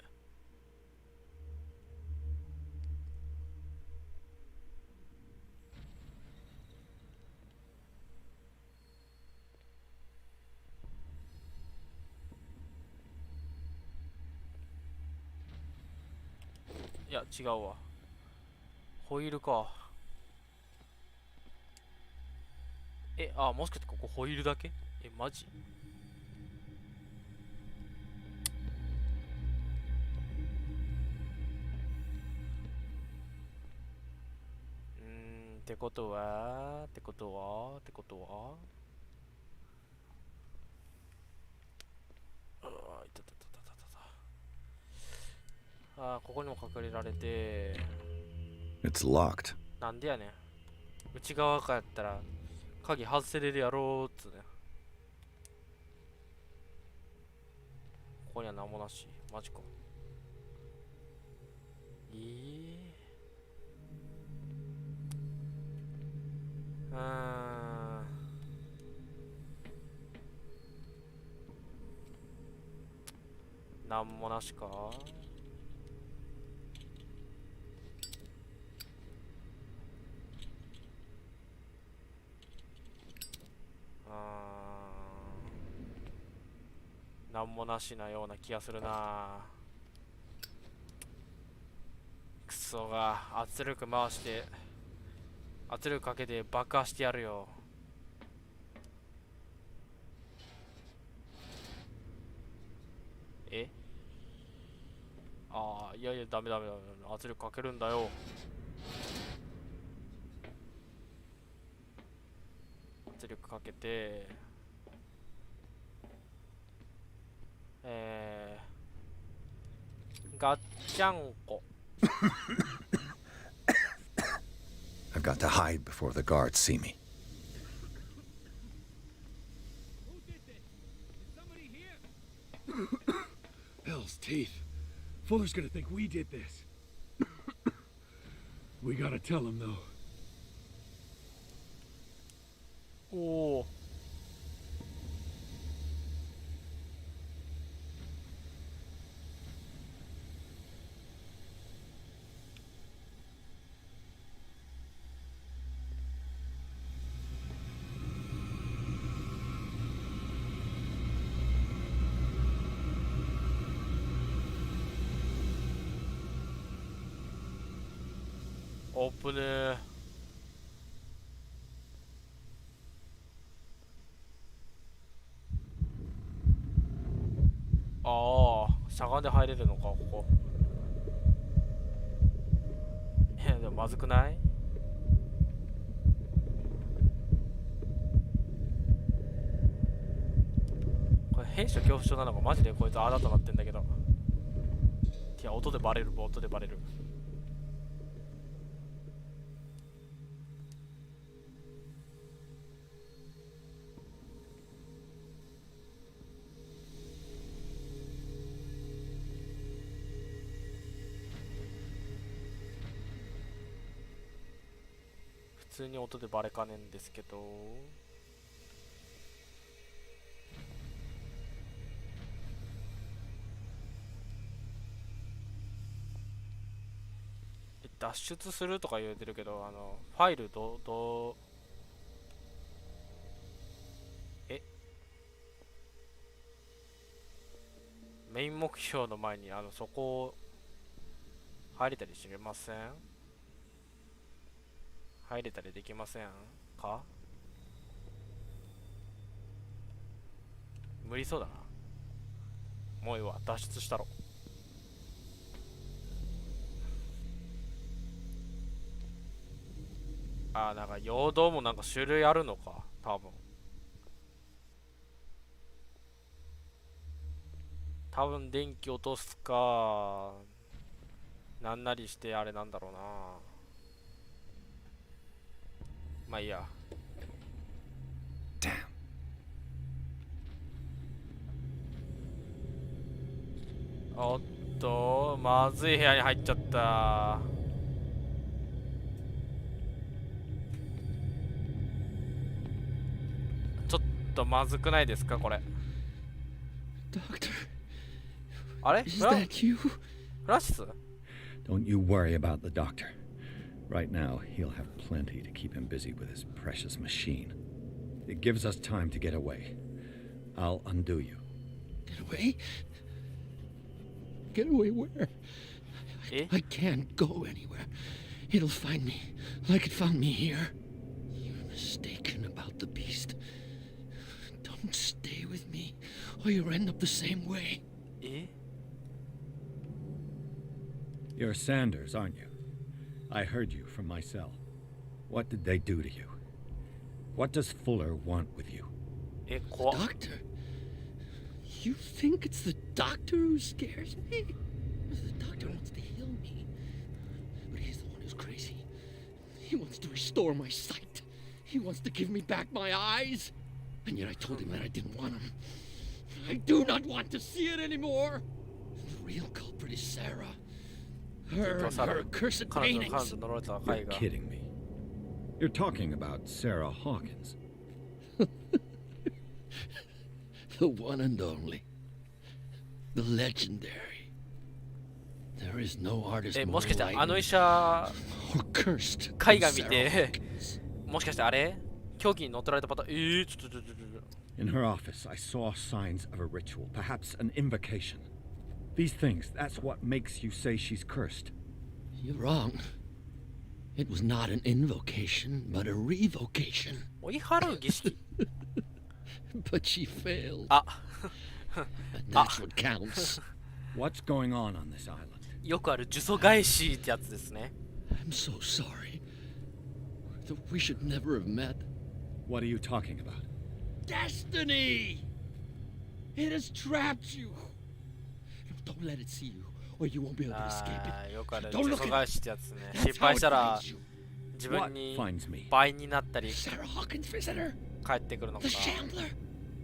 いや違うわ。ホイールか。もしかしてここホイールだけ？マジ？ってことはあ、いたたたたたた。ここにも隠れられて。It's locked. なんでやねん。内側からやったら鍵外せれるやろうっつね。ここには何もなし。マジか。なんもなしか。なんもなしなような気がするな。クソが圧力回して圧力かけて爆破してやるよ。いやいやダメ圧力かけるんだよ。圧力かけてガッチャンコ。I've got to hide before the guards see me. Hell's teeth. Fuller's gonna think we did this. We gotta tell him though.オープン。しゃがんで入れるのかここ。でもまずくない？兵士の恐怖症なのかマジでこいつあだとなってんだけど。いや、音でバレる、音でバレる。普通に音でバレかねんですけど。脱出するとか言うてるけど、ファイルメイン目標の前にそこ入れたりしません？入れたりできませんか？無理そうだな。もういいわ、脱出したろ。あー、なんか陽動もなんか種類あるのか、多分電気落とすかなんなりしてあれなんだろうな。まあいいや。おっと、まずい部屋に入っちゃった。ちょっとまずくないですかこれ。あれ？フラシス？ Don't you worry about the doctor. Right now, he'll have plenty to keep him busy with his precious machine. It gives us time to get away. I'll undo you. Get away? Get away where? I can't go anywhere. It'll find me, like it found me here. You're mistaken about the beast. Don't stay with me, or you'll end up the same way. You're Sanders, aren't you? I heard you from my cell. What did they do to you? What does Fuller want with you? The doctor? You think it's the doctor who scares me? The doctor wants to heal me. But he's the one who's crazy. He wants to restore my sight. He wants to give me back my eyes. And yet I told him that I didn't want him. I do not want to see it anymore. The real culprit is Sarah. Her and her accursed paintings. You're kidding me. You're talking about Sarah Hawkins. The one and only. The legendary. There is no artist more もしかして like あの医者 or cursed 絵画 than 見 Sarah て Hawkins. もしかしてあれ狂気に乗っ取られたパターン。ちょっと In her office, I saw signs of a ritual, perhaps an invocation. These things, that's what makes you say she's cursed. You're wrong. It was not an invocation, but a revocation. 追い払う儀式 But she failed. あ And that's what counts. What's going on this island? よくある呪詛返しってやつですね。 I'm so sorry. We should never have met. What are you talking about? Destiny! It has trapped you. No, don't let it see you, or you won't be able to escape あーよくある it. Don't 呪 look 詛 at 返しってやつね。 That's 失敗した how it ら finds you. 自分に What finds me? 倍になったり Sarah Hawkins visitor. 帰ってくるのか The Chandler.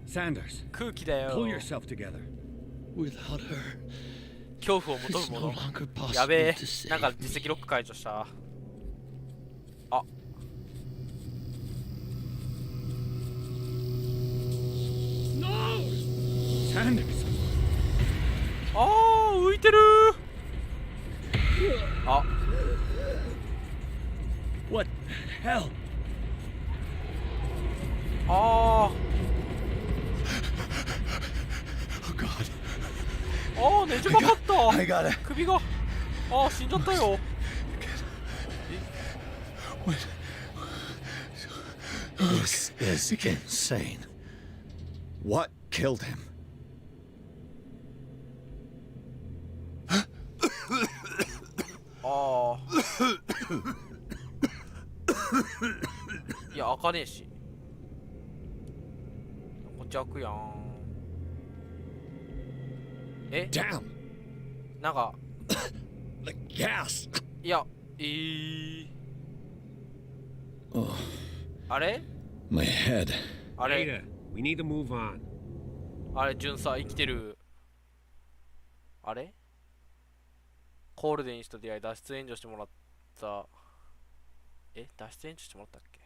Sanders, 空気だよ pull yourself together. Without her, 恐怖を求 it's む no もの longer やべ possible え to なんか save 実績 me. ロック解除したあ No! Sanders! あー浮いてるあ What the hell? あ Oh God. あねじ曲がった I got it. 首があ死んじゃったよ This is insane. What killed him? あいや開かねえしこっち開くやんえ Damn! なんか The gas! いやOh, あれ my head. あれ Ada, we need to move on. あれ巡査生きてる。あれコールデン氏と出会い脱出援助してもらった。脱出援助してもらったっけ。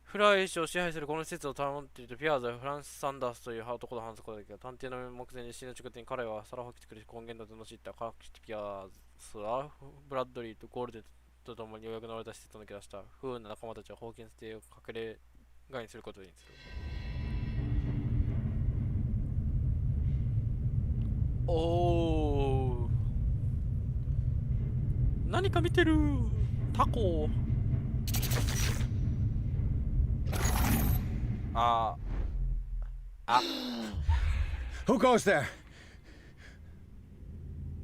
フライ氏を支配するこの施設を頼んでいるピアーズはフランス・サンダースという男と話すことだけど、探偵の目前で死ぬ直前に彼は皿を吹き作り根源だと罵った科学者ピアーズはブラッドリーとゴールデンと共にようやく乗れた施設を抜け出した。不運な仲間たちはホーキンス邸を隠れ家にすることにする。おー、何か見てる。タコ。あ。 Who goes there?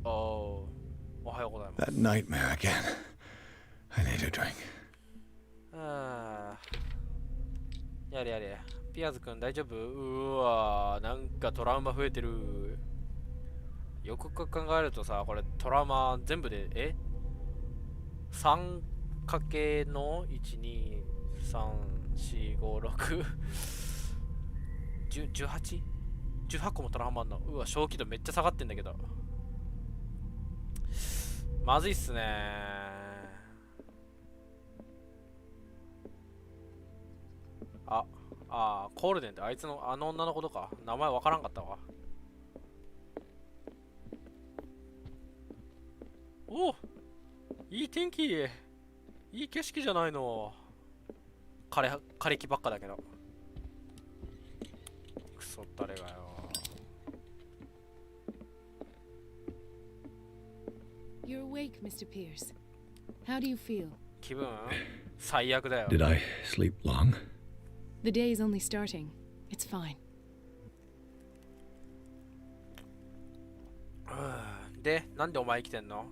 おはようございます。 That nightmare again. I need a drink. やれやれ。ピアーズくん大丈夫？うわー、なんかトラウマ増えてる。よく考えるとさ、これトラウマ全部で、3かけの 1,2,3,4,5,6 18個もトラウマあんの。うわ、正気度めっちゃ下がってんだけど。まずいっすねー。コールデンってあいつのあの女の子とか名前わからんかったわ。お、いい天気、いい景色じゃないの。枯れ木ばっかだけど。クソったれがよ。You're awake, Mr. Pierce. How do you feel? 気分最悪だよ。 Did I sleep long? The day is only starting. It's fine. で、なんでお前生きてんの？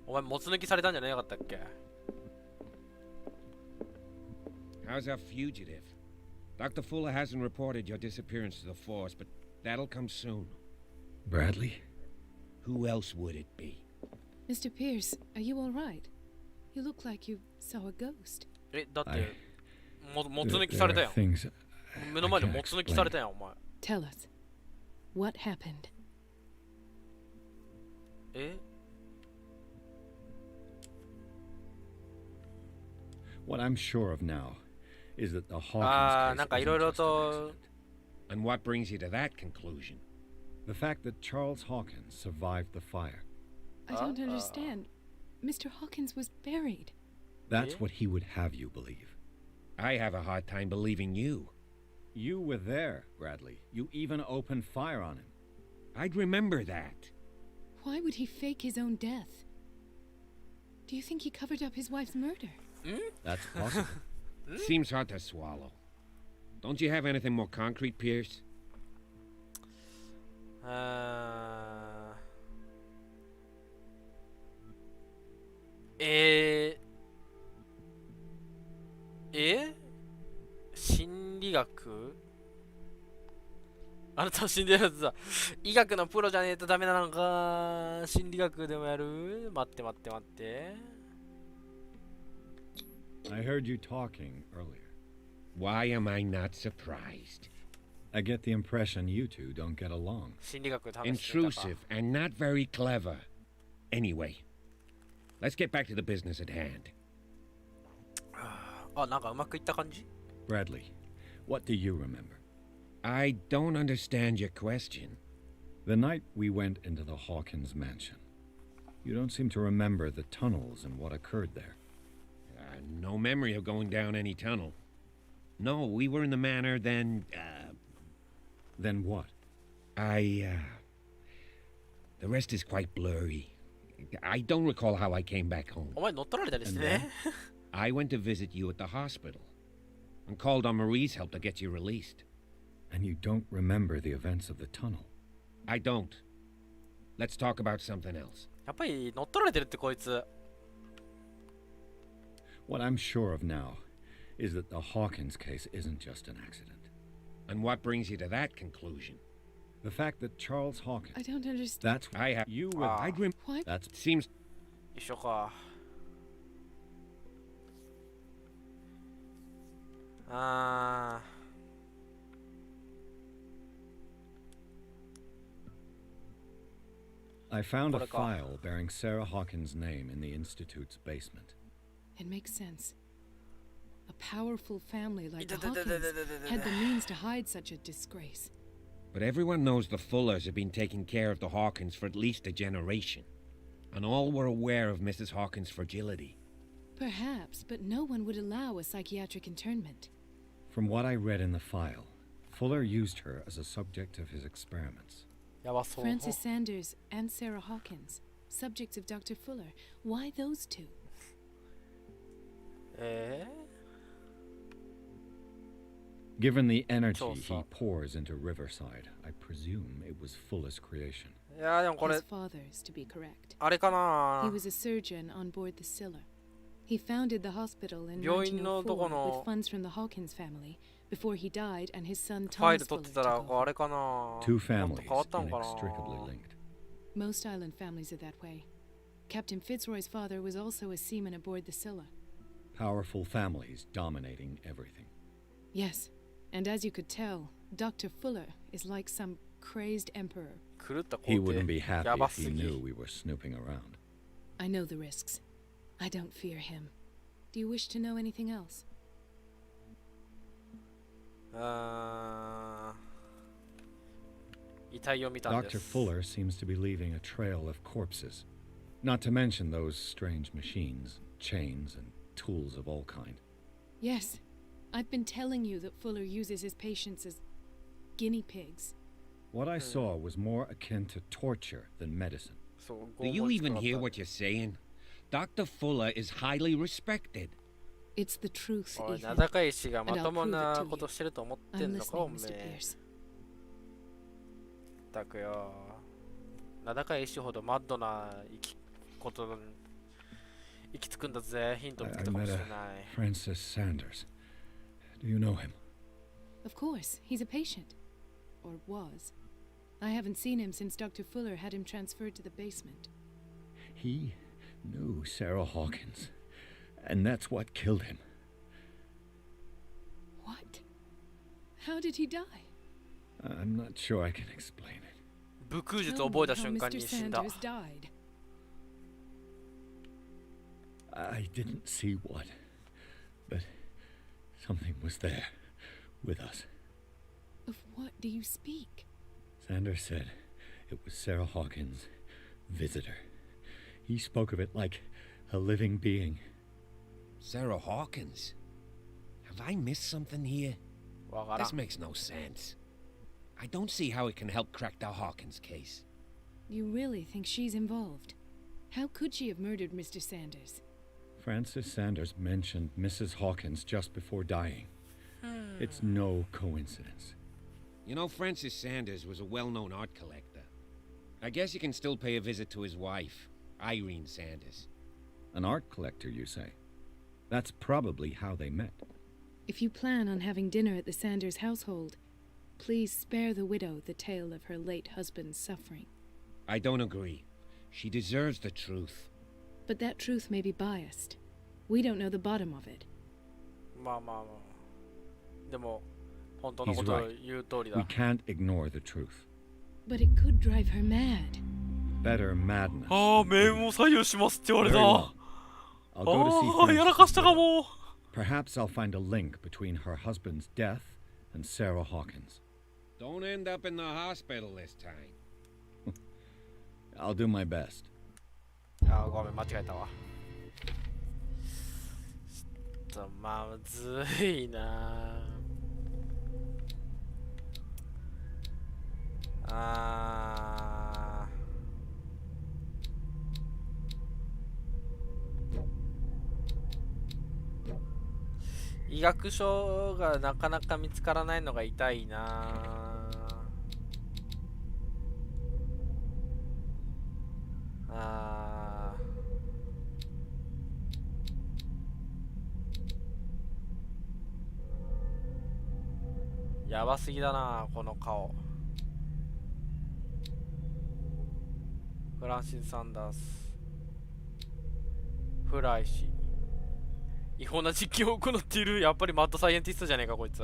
お前もつ抜きされたんじゃなかったっけ？ How's our fugitive? Dr. Fuller hasn't reported your disappearance to the force, but that'll come soon. Bradley? Who else would it be? Mr. Pierce, are you all right? You look like you saw a ghost. だってもつ抜きされたやん。目の前でもつ抜きされたやん、お前。Tell us. What happened? What I'm sure of now is that the Hawkins なん case かい isn't ろいろ just と an accident. And what brings you to that conclusion? The fact that Charles Hawkins survived the fire. I don't understand. Mr. Hawkins was buried. That's what he would have you believe. I have a hard time believing you. You were there, Bradley. You even opened fire on him. I'd remember that. Why would he fake his own death? Do you think he covered up his wife's murder? That's possible. Seems hard to swallow. Don't you have anything more concrete, Pierce? Eh? 心理学？あなたは死んでるやつだ。医学のプロじゃねえとダメなのか。心理学でもやる？待って待って待って。I heard you talking earlier. Why am I not surprised? I get the impression you two don't get along. 心理学試してみたか。 Intrusive and not very clever. Anyway, let's get back to the business at hand. なんかうまくいった感じ？ Bradley, what do you remember? I don't understand your question. The night we went into the Hawkins mansion. You don't seem to remember the tunnels and what occurred there. No memory of going down any tunnel. No, we were in the manor, then, Then what? The rest is quite blurry. I don't recall how I came back home. お前乗っ取られたりしてね。I went to visit you at the hospital and called on Marie's help to get you released. And you don't remember the events of the tunnel? I don't. Let's talk about something else. やっぱり乗っ取られてるってこいつ。What I'm sure of now is that the Hawkins case isn't just an accident. And what brings you to that conclusion? The fact that Charles Hawkins. I don't understand. That's I have you with Ah. What? That's seems 一緒か。あ I found a これか。 file bearing Sarah Hawkins' name in the Institute's basement. It makes sense. A powerful family like the いたたたた Hawkins たたたた had the means to hide such a disgrace. But everyone knows the Fullers have been taking care of the Hawkins for at least a generation. And all were aware of Mrs. Hawkins' fragility. Perhaps, but no one would allow a psychiatric internment. From what I read in the file, Fuller used her as a subject of his experiments. やばそう。 Francis Sanders and Sarah Hawkins, subjects of Dr. Fuller. Why those two? Given the energy So- he pours into Riverside, I presume it was Fuller's creation. いやでもこれ His father's, to be correct. あれか He な。 was a surgeon on board the Scylla. He founded the hospital in 病院のとこ 1904の with funds from the Hawkins family before he died and his son ファイ Thomas ル取 Fuller ってたら took こうあ over. れかな。 Two もっと families 変わったのか inextricably な。 linked. Most island families are that way. Captain Fitzroy's father was also a seaman aboard the Scylla. Powerful families dominating everything. Yes, and as you could tell, Dr. Fuller is like some crazed emperor. 狂った皇 He wouldn't be 帝。 happy やば if す he ぎ。 knew we were snooping around. I know the risks. I don't fear him. Do you wish to know anything else? 遺体を見たんで Dr. す。 Fuller seems to be leaving a trail of corpses. Not to mention those strange machines, chains, and tools of all kind. Yes. I've been telling you that Fuller uses his patients as guinea pigs. What I saw was more akin to torture than medicine. そう Do you even hear what you're saying? Dr. Fuller is highly respected. It's the truth, おい Ethan. 名高い医師がま And と I'll も prove な it to こと you. してると思ってん I'm のかお listening, め Mr. え。 Pierce. たくよ。名高い医師ほどマッドなこと行き着くんだぜ。ヒント見つけ I たかも met し a れない。 Francis Sanders. Do you know him? Of course, he's a patient. Or was. I haven't seen him since Dr. Fuller had him transferred to the basement. He knew Sarah Hawkins, and that's what killed him. What? How did he die? I'm not sure I can explain it. 武空術 Tell を me 覚えた how 瞬間 Mr. に死んだ。 Sanders died. I didn't see what, but something was there with us. Of what do you speak? Sanders said it was Sarah Hawkins' visitor. He spoke of it like a living being. Sarah Hawkins? Have I missed something here? わから This ん。 makes no sense. I don't see how it can help crack the Hawkins case. You really think she's involved? How could she have murdered Mr. Sanders? Francis Sanders mentioned Mrs. Hawkins just before dying. It's no coincidence. You know, Francis Sanders was a well-known art collector. I guess you can still pay a visit to his wife, Irene Sanders. An art collector, you say? That's probably how they met. If you plan on having dinner at the Sanders household, please spare the widow the tale of her late husband's suffering. I don't agree. She deserves the truth. But that truth may be biased. We don't know the bottom of it. まあまあまあ。でも、本当の He's ことを right. 言う通り We だ。 can't ignore the truth. But it could drive her mad. Better madness. ああ、命運を左右しますって言われ Very た。 well. I'll go to ああ、 see やらかした Francis' か widow. も。 Perhaps I'll find a link between her husband's death and Sarah Hawkins. Don't end up in the hospital this time. I'll do my best. ああ、ごめん、間違えたわ。ちょっとまずいな。あー、医学書がなかなか見つからないのが痛いな。あー、やばすぎだなこの顔。フランシス・サンダースフライ氏違法な実験を行っている。やっぱりマッドサイエンティストじゃねえかこいつ。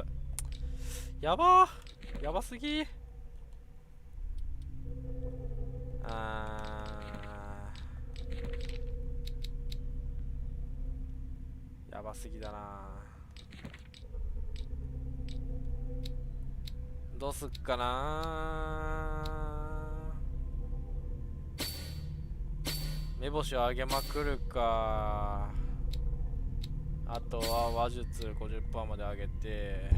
やばー、やばすぎ。やばすぎだな。どうすっかな。目星を上げまくるか、あとは話術 50% まで上げて、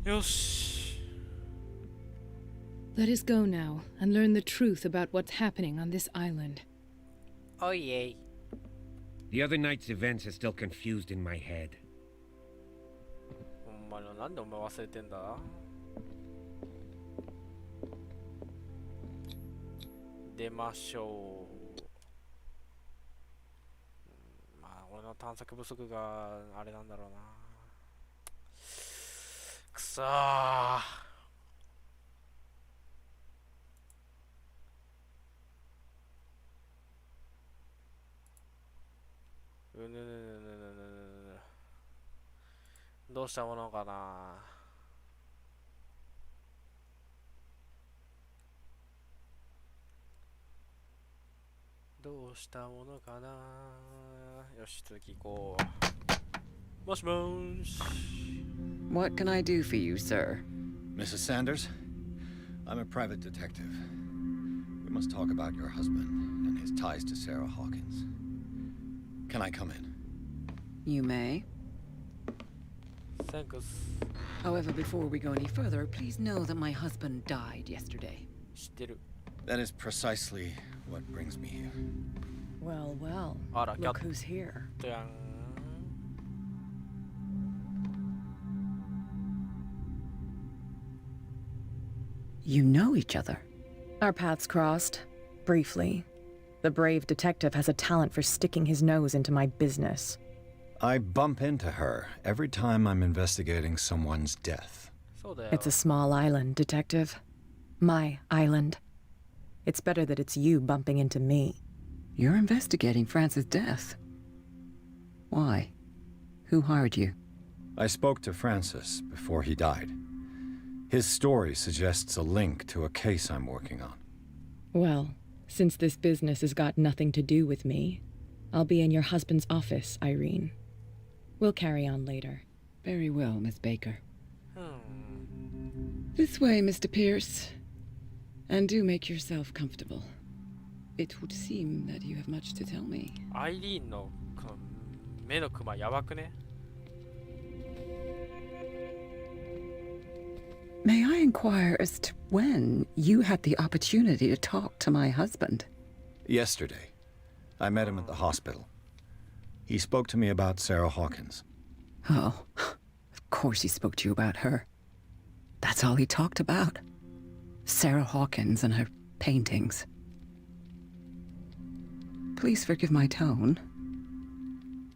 よし。 Let us go now and learn the truth about what's happening on this island. Oh yay. The other night's events are still confused in my head. ほんまになんでお前忘れてんだ。出ましょう。まあ俺の探索不足があれなんだろうな。くそー。どうしたものかな。どうしたものかな。よし、続き行こう。もしもーし。 What can I do for you, sir? Mrs. Sanders, I'm a private detective. We must talk about your husband and his ties to Sarah Hawkins. Can I come in? You may. Thanks. However, before we go any further, please know that my husband died yesterday. 知ってる。 That is precisely what brings me here. Well, well. あら、キャ Look who's here. ットやん。 You know each other. Our paths crossed, briefly. The brave detective has a talent for sticking his nose into my business. I bump into her every time I'm investigating someone's death. It's a small island, detective. My island. It's better that it's you bumping into me. You're investigating Francis' death. Why? Who hired you? I spoke to Francis before he died. His story suggests a link to a case I'm working on. Well, since this business has got nothing to do with me, I'll be in your husband's office, Irene. We'll carry on later. Very well, Miss Baker. This way, Mr. Pierce. And do make yourself comfortable. It would seem that you have much to tell me. アイリーンのこの目のクマやばくね。 May I inquire as to when you had the opportunity to talk to my husband? Yesterday, I met him at the hospital. He spoke to me about Sarah Hawkins. Oh, of course he spoke to you about her. That's all he talked about. Sarah Hawkins and her paintings. Please forgive my tone.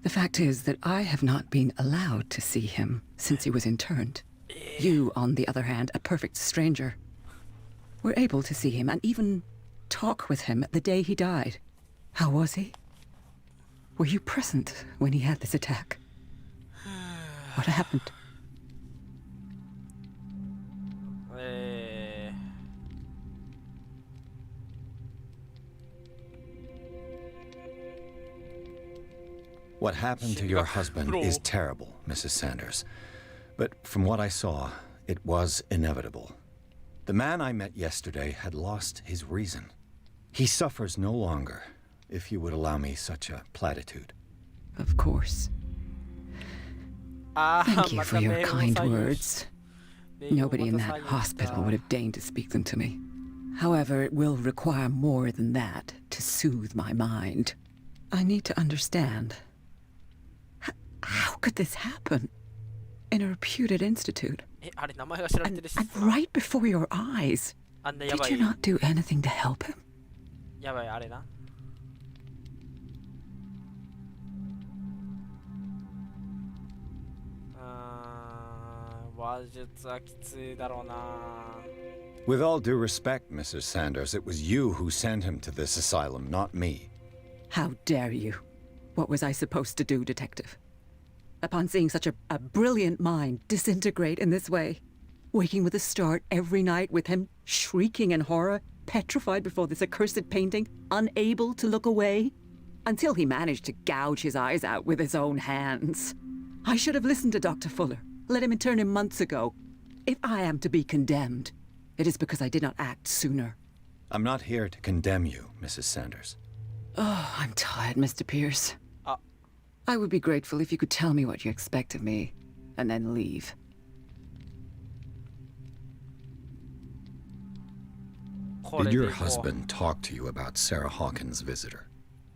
The fact is that I have not been allowed to see him since he was interned. You, on the other hand, a perfect stranger, were able to see him and even talk with him the day he died. How was he? Were you present when he had this attack? What happened? What happened to your husband is terrible, Mrs. Sanders. But from what I saw, it was inevitable. The man I met yesterday had lost his reason. He suffers no longer, if you would allow me such a platitude. Of course. Thank you for your kind words. Nobody in that hospital would have deigned to speak them to me. However, it will require more than that to soothe my mind. I need to understand. How could this happen? In a reputed institute. And right before your eyes. Did you not do anything to help him? やばいあれな。話術はきついだろうな。 With all due respect, Mrs. Sanders, it was you who sent him to this asylum, not me. How dare you? What was I supposed to do, Detective? Upon seeing such a brilliant mind disintegrate in this way, waking with a start every night with him shrieking in horror, petrified before this accursed painting, unable to look away, until he managed to gouge his eyes out with his own hands. I should have listened to Dr. Fuller, let him intern him months ago. If I am to be condemned, it is because I did not act sooner. I'm not here to condemn you, Mrs. Sanders. Oh, I'm tired, Mr. Pierce. I would be grateful if you could tell me what you expect of me, and then leave. Did your husband talk to you about Sarah Hawkins' visitor?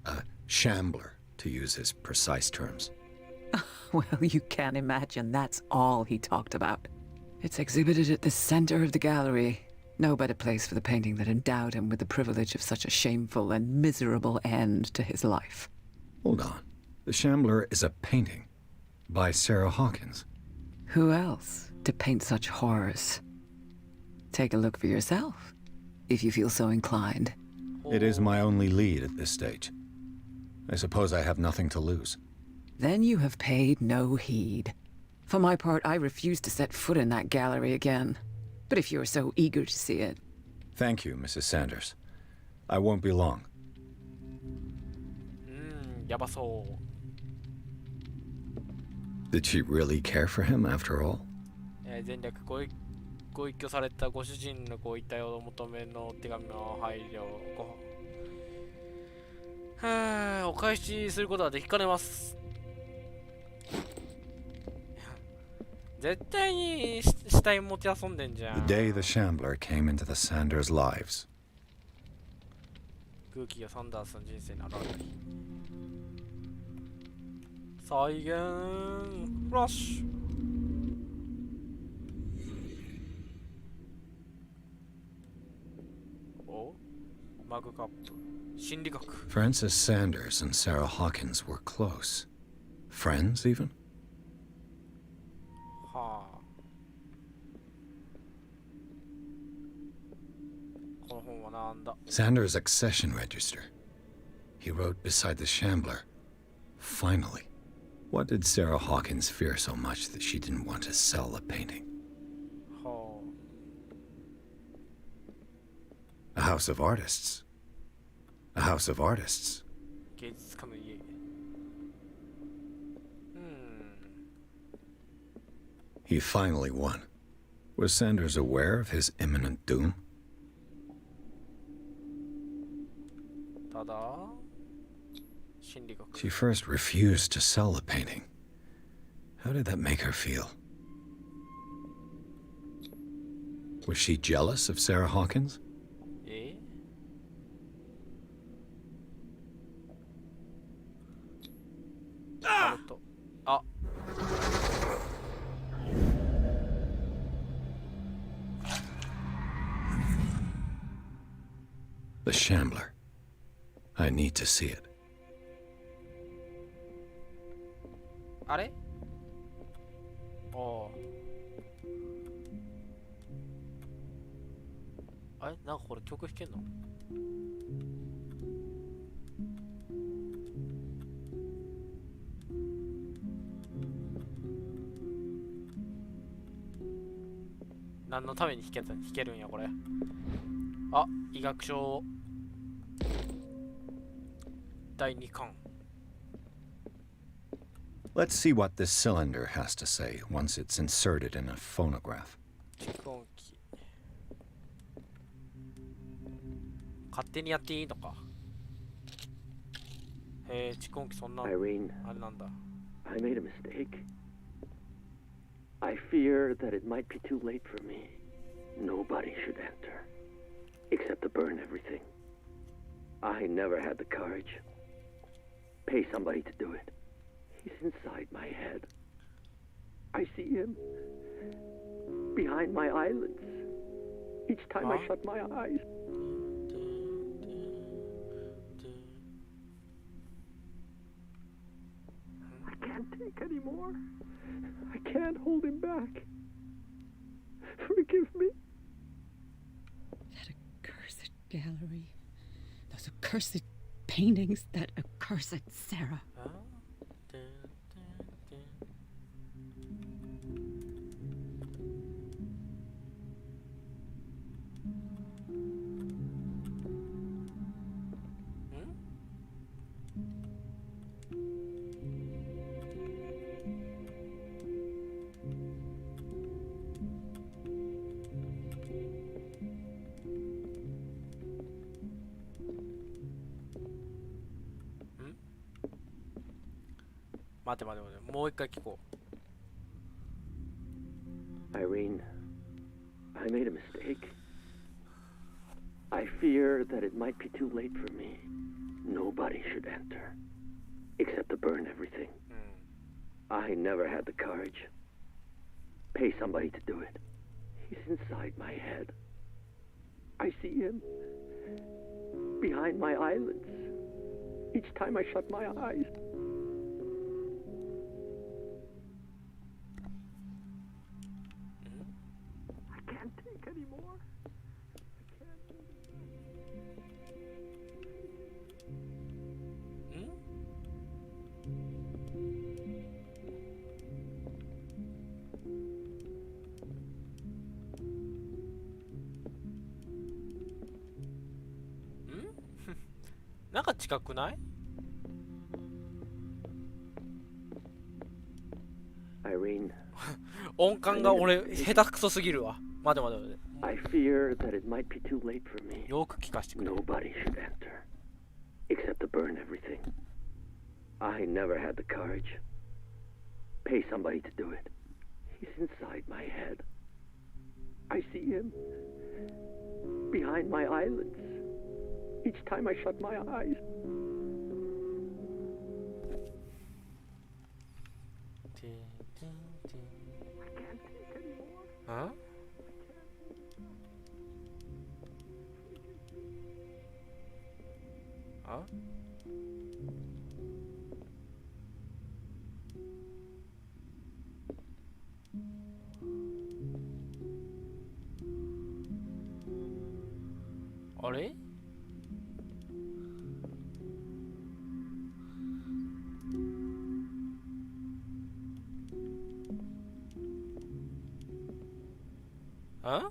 A shambler, to use his precise terms. Well, you can imagine that's all he talked about. It's exhibited at the center of the gallery. No better place for the painting that endowed him with the privilege of such a shameful and miserable end to his life. Hold on. The Shambler is a painting by Sarah Hawkins. Who else to paint such horrors? Take a look for yourself, if you feel so inclined. It is my only lead at this stage. I suppose I have nothing to lose. Then you have paid no heed. For my part, I refuse to set foot in that gallery again. But if you're so eager to see it... Thank you, Mrs. Sanders. I won't be long. やばそう。 Did she really care for him after all? 全略ご一挙されたご主人のご遺体を求めの手紙の配慮お返しすることはできかねます。絶対に死体持ち遊んでんじゃん。 The day the Shambler came into the Sanders' lives. 空気がサンダースの人生に現れた日。再現フラッシュ。お、マグカップ。心理学。 Francis Sanders and Sarah Hawkins were close. Friends, even? はあ。この本はなんだ。 Sanders' accession register. He wrote beside the Shambler. Finally. What did Sarah Hawkins fear so much that she didn't want to sell the painting? A house of artists. A house of artists. He finally won. Was Sanders aware of his imminent doom? She first refused to sell the painting. How did that make her feel? Was she jealous of Sarah Hawkins? The Shambler. I need to see it. あれ？あれ？なんかこれ曲弾けんの？何のために弾けるんやこれ。あ、医学書第2巻。 Let's see what this cylinder has to say once it's inserted in a phonograph. 蓄音機。勝手にやっていいのか。へえ、蓄音機そんな。Irene, あれなんだ。I made a mistake. I fear that it might be too late for me. Nobody should enter, except to burn everything. I never had the courage. Pay somebody to do it. He's inside my head. I see him behind my eyelids. Each time I shut my eyes. I can't take anymore. I can't hold him back. Forgive me. That accursed gallery. Those accursed paintings. That accursed Sarah.待て、もう一回聞こう。Irene, I made a mistake. I fear that it might be too late for me. Nobody should enter, except to burn everything. I never had the courage. Pay somebody to do it. He's inside my head. I see him behind my eyelids each time I shut my eyes. Anymore. I can't. なんか近くない？ Irene. 音感が俺下手くそすぎるわ。待て。I fear that it might be too late for me. よく聞かせてくれ。Nobody should enter, except to burn everything. I never had the courage. Pay somebody to do it. He's inside my head. I see him behind my eyelids each time I shut my eyes. I can't take anymore. Huh? Huh? Areれ? Huh?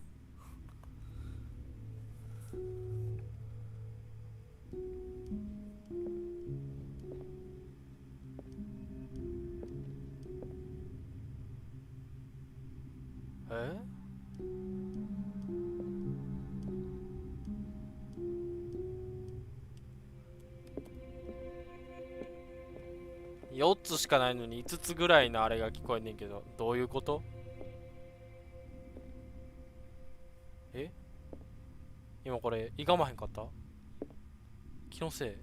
Huh? 4つしかないのに5つぐらいのあれが聞こえんねんけど、どういうこと？え？今これいがまへんかった？気のせい？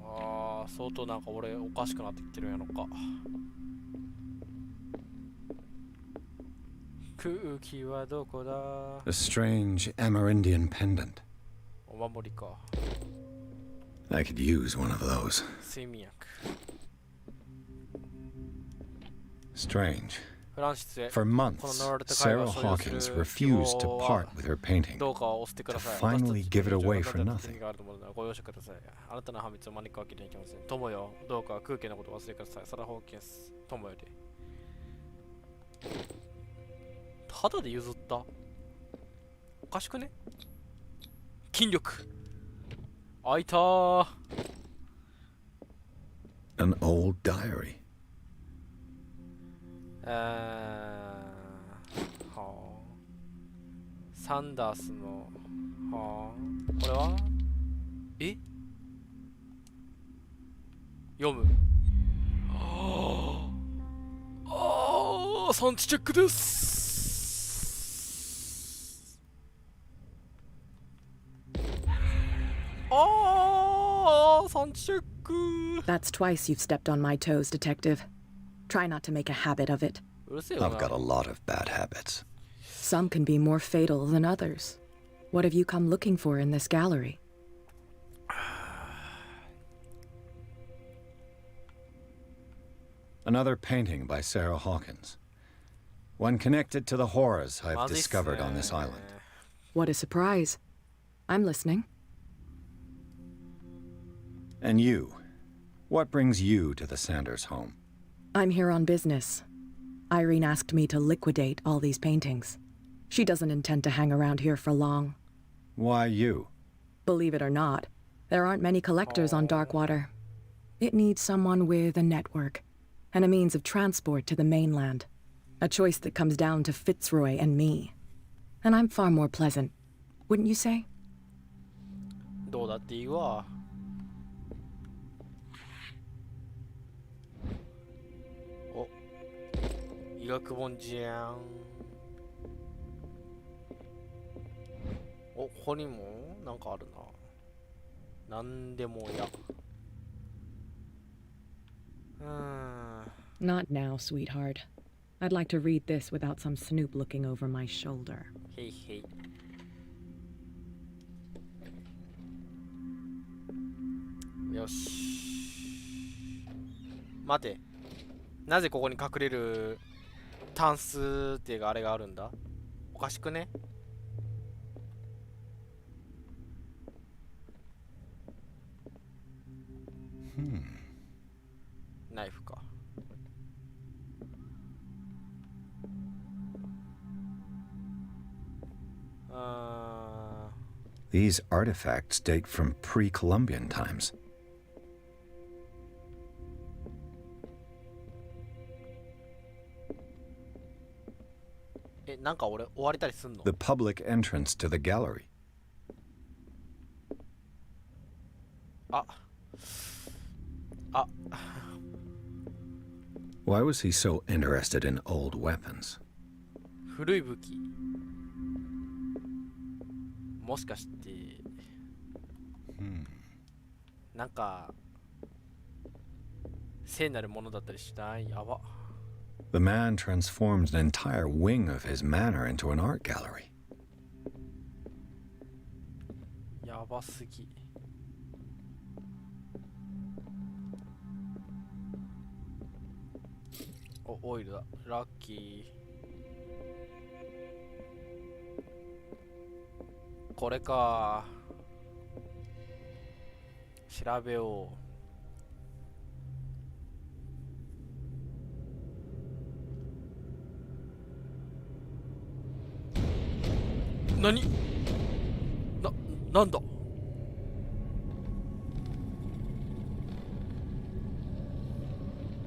ああ、相当なんか俺おかしくなってきてるんやろか。空気はどこだ？ A strange Amerindian pendant. お守りか。I could use one of those. 睡眠薬。Strange. フランシスへ。 For months, Sarah Hawkins refused to part with her painting, どうか押してください。 to finally give it away for nothing. ご容赦ください。あなたの破滅を招くわけにはいきません。友よ、どうか空気のことを忘れてください。サラ・ホーキンス、友より。ただで譲った？おかしくね？筋力。開いたー。An old diary. はあ。サンダースの。はあ。これは？え？読む。ああ、産地チェックです。That's twice you've stepped on my toes, Detective. Try not to make a habit of it. I've got a lot of bad habits. Some can be more fatal than others. What have you come looking for in this gallery? Another painting by Sarah Hawkins. One connected to the horrors I've discovered on this island. What a surprise. I'm listening. And you? What brings you to the Sanders home? I'm here on business. Irene asked me to liquidate all these paintings. She doesn't intend to hang around here for long. Why you? Believe it or not, there aren't many collectors on Darkwater. It needs someone with a network, and a means of transport to the mainland. A choice that comes down to Fitzroy and me. And I'm far more pleasant, wouldn't you say? どうだっていいわ。お、医学本じゃん。お、ここにもなんかあるな。なんでもや。Not now, sweetheart. I'd like to read this without some snoop looking over my shoulder. Hey, hey. よし。待て。なぜここに隠れるタンスっていうかあれがあるんだ？おかしくね？ナイフか。These artifacts date from pre-Columbian times. え、なんか俺追われたりすんの？ The public entrance to the gallery. あ。Why was he so interested in old weapons? 古い武器。もしかして、なんか聖なるものだったりしない？やば。The man transformed an entire wing of his manor into an art gallery. やばすぎ。お、オイルだ。ラッキー。これか。調べよう。何？なんだ？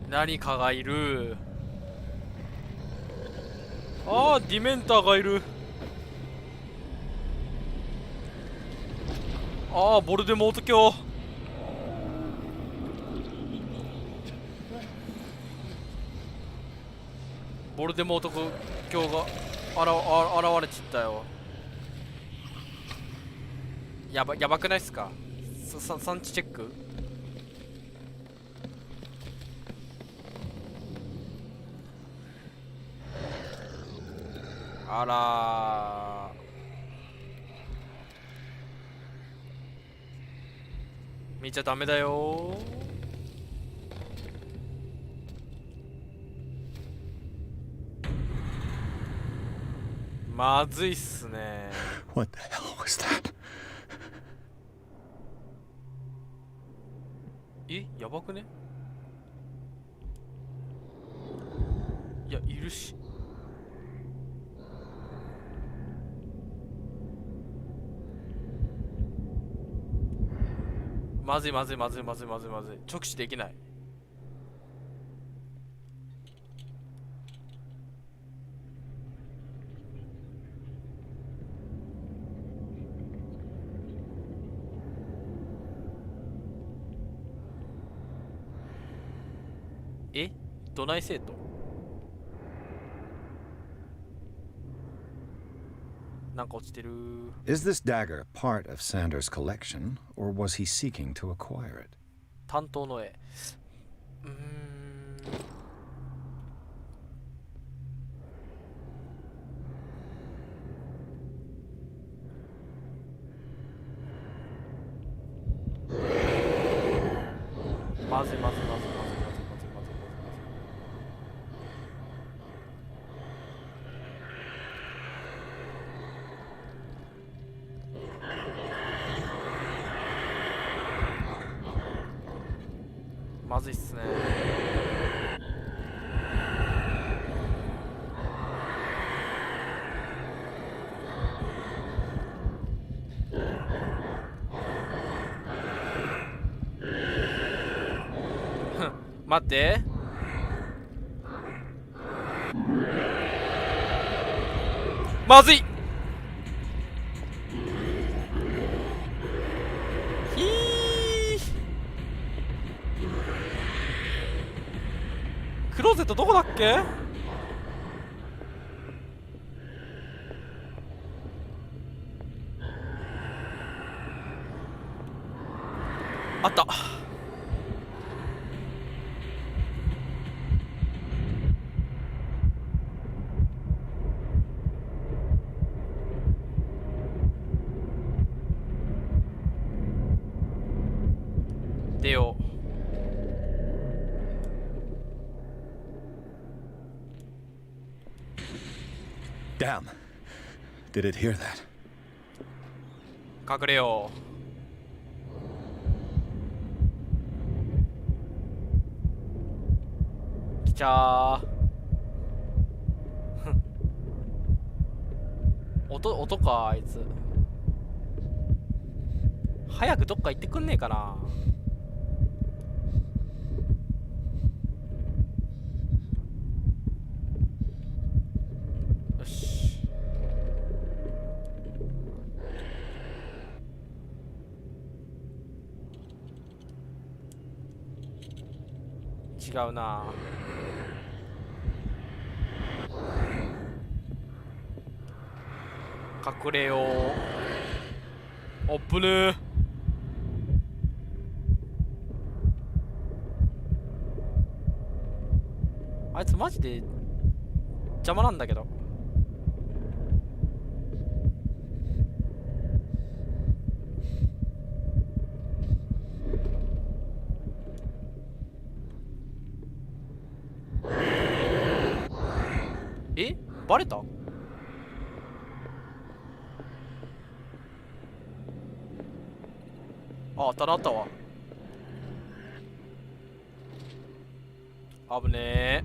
何かがいる。ああ、ディメンターがいる。ああ、ボルデモート卿。ボルデモート卿が現れちったよ。やばくないっすか？産地チェック？あらー、見ちゃダメだよー。まずいっすね。What the hell was that? え、やばくね？いや、いるし。まずい。直視できない。え？どない生徒？なんか落ちてる。Is this dagger part of Sanders' collection, or was he seeking to acquire it? 担当の絵。まずい。まずいっすね。待って、まずい。クローゼットどこだっけ？あった。出よう。Damn. Did it hear that? 隠れよう。来ちゃー。音かあいつ。早くどっか行ってくんねえかな。よし。違うな。隠れよう。おっぶねー。あいつマジで邪魔なんだけど。え？バレた？あ、ただあったわ。危ねえ。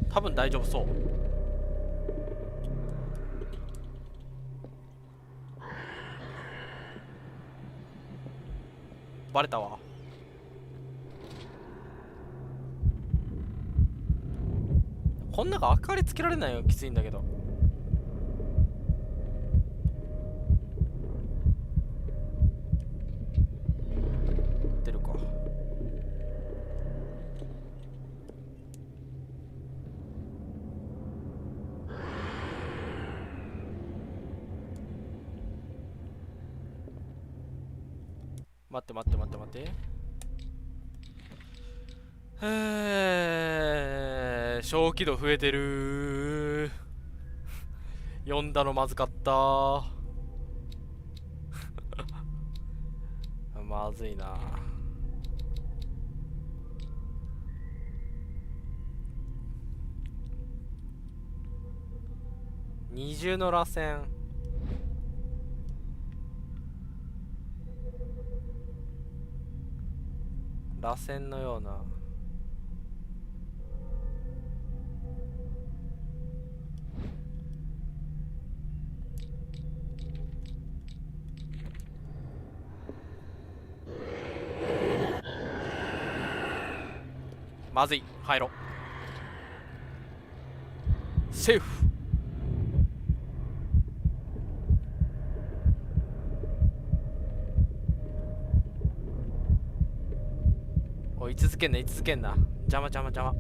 多分大丈夫そう。バレたわ。こん中明かりつけられないよ。きついんだけど。出るか。待って待って待って待って。小気度増えてるー。読んだのまずかったー。まずいな。二重の螺旋。螺旋のような。まずい。入ろう。セーフ。おい、居続けんな、居続けんな。邪魔邪魔邪魔。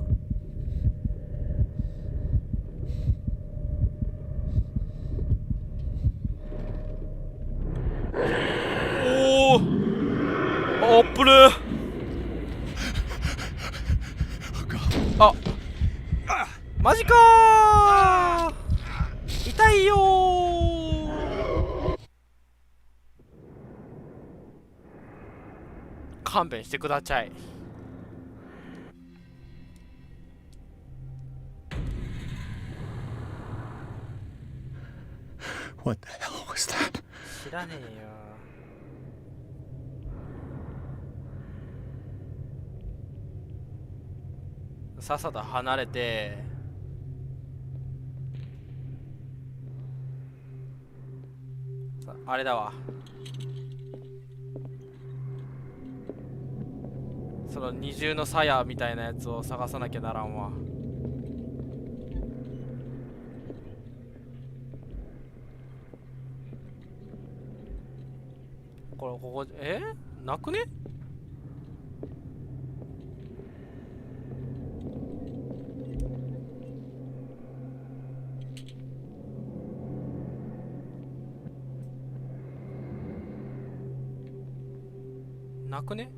おお、あっぶねー。あ、マジかー。痛いよー。勘弁してください。What the hell was that? 知らねえよ。さっさと離れて、あれだわ。その二重の鞘みたいなやつを探さなきゃならんわ。ここなくね？なくね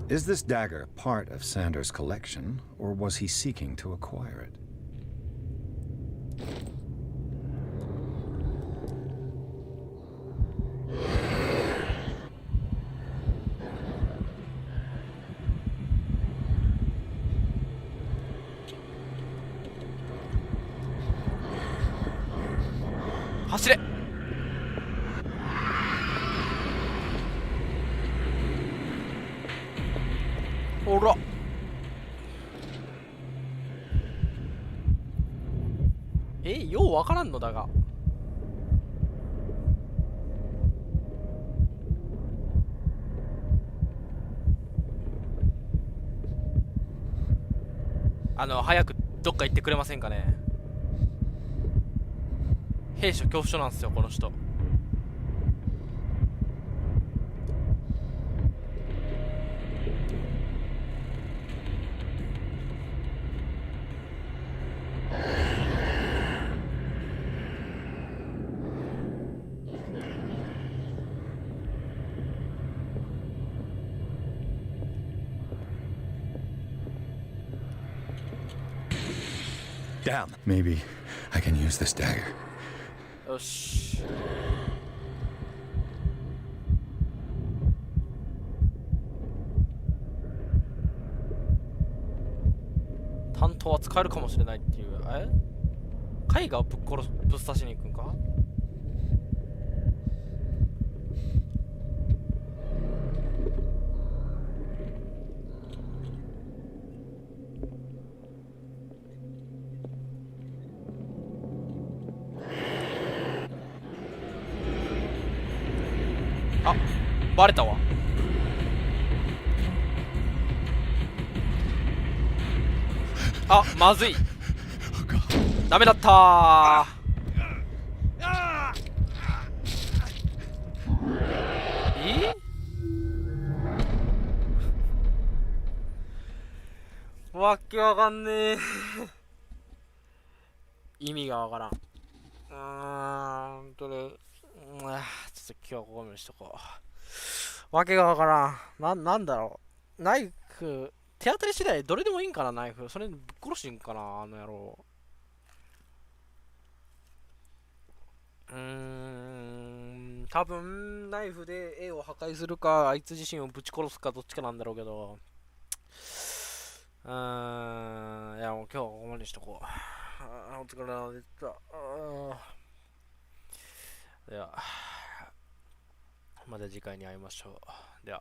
？Is this dagger part of Sanders' collection, or was he seeking to acquire it?ようわからんのだが。早くどっか行ってくれませんかね。兵所恐怖症なんですよこの人。Damn. Maybe I can use this dagger. よし。担当は使えるかもしれないっていう。絵画をぶっ刺しに行くんか？バレたわ。あ、まずい。ダメだったー。わけわかんねえ。意味がわからん。ちょっと今日はここまでしとこう。わけがわからん。なんだろう。ナイフ、手当たり次第どれでもいいんかな、ナイフ。それぶっ殺しんかな、あの野郎。多分、ナイフで絵を破壊するか、あいつ自身をぶち殺すか、どっちかなんだろうけど。いや、もう今日はここまでにしとこう。お疲れ様でした。では、また次回に会いましょう。では。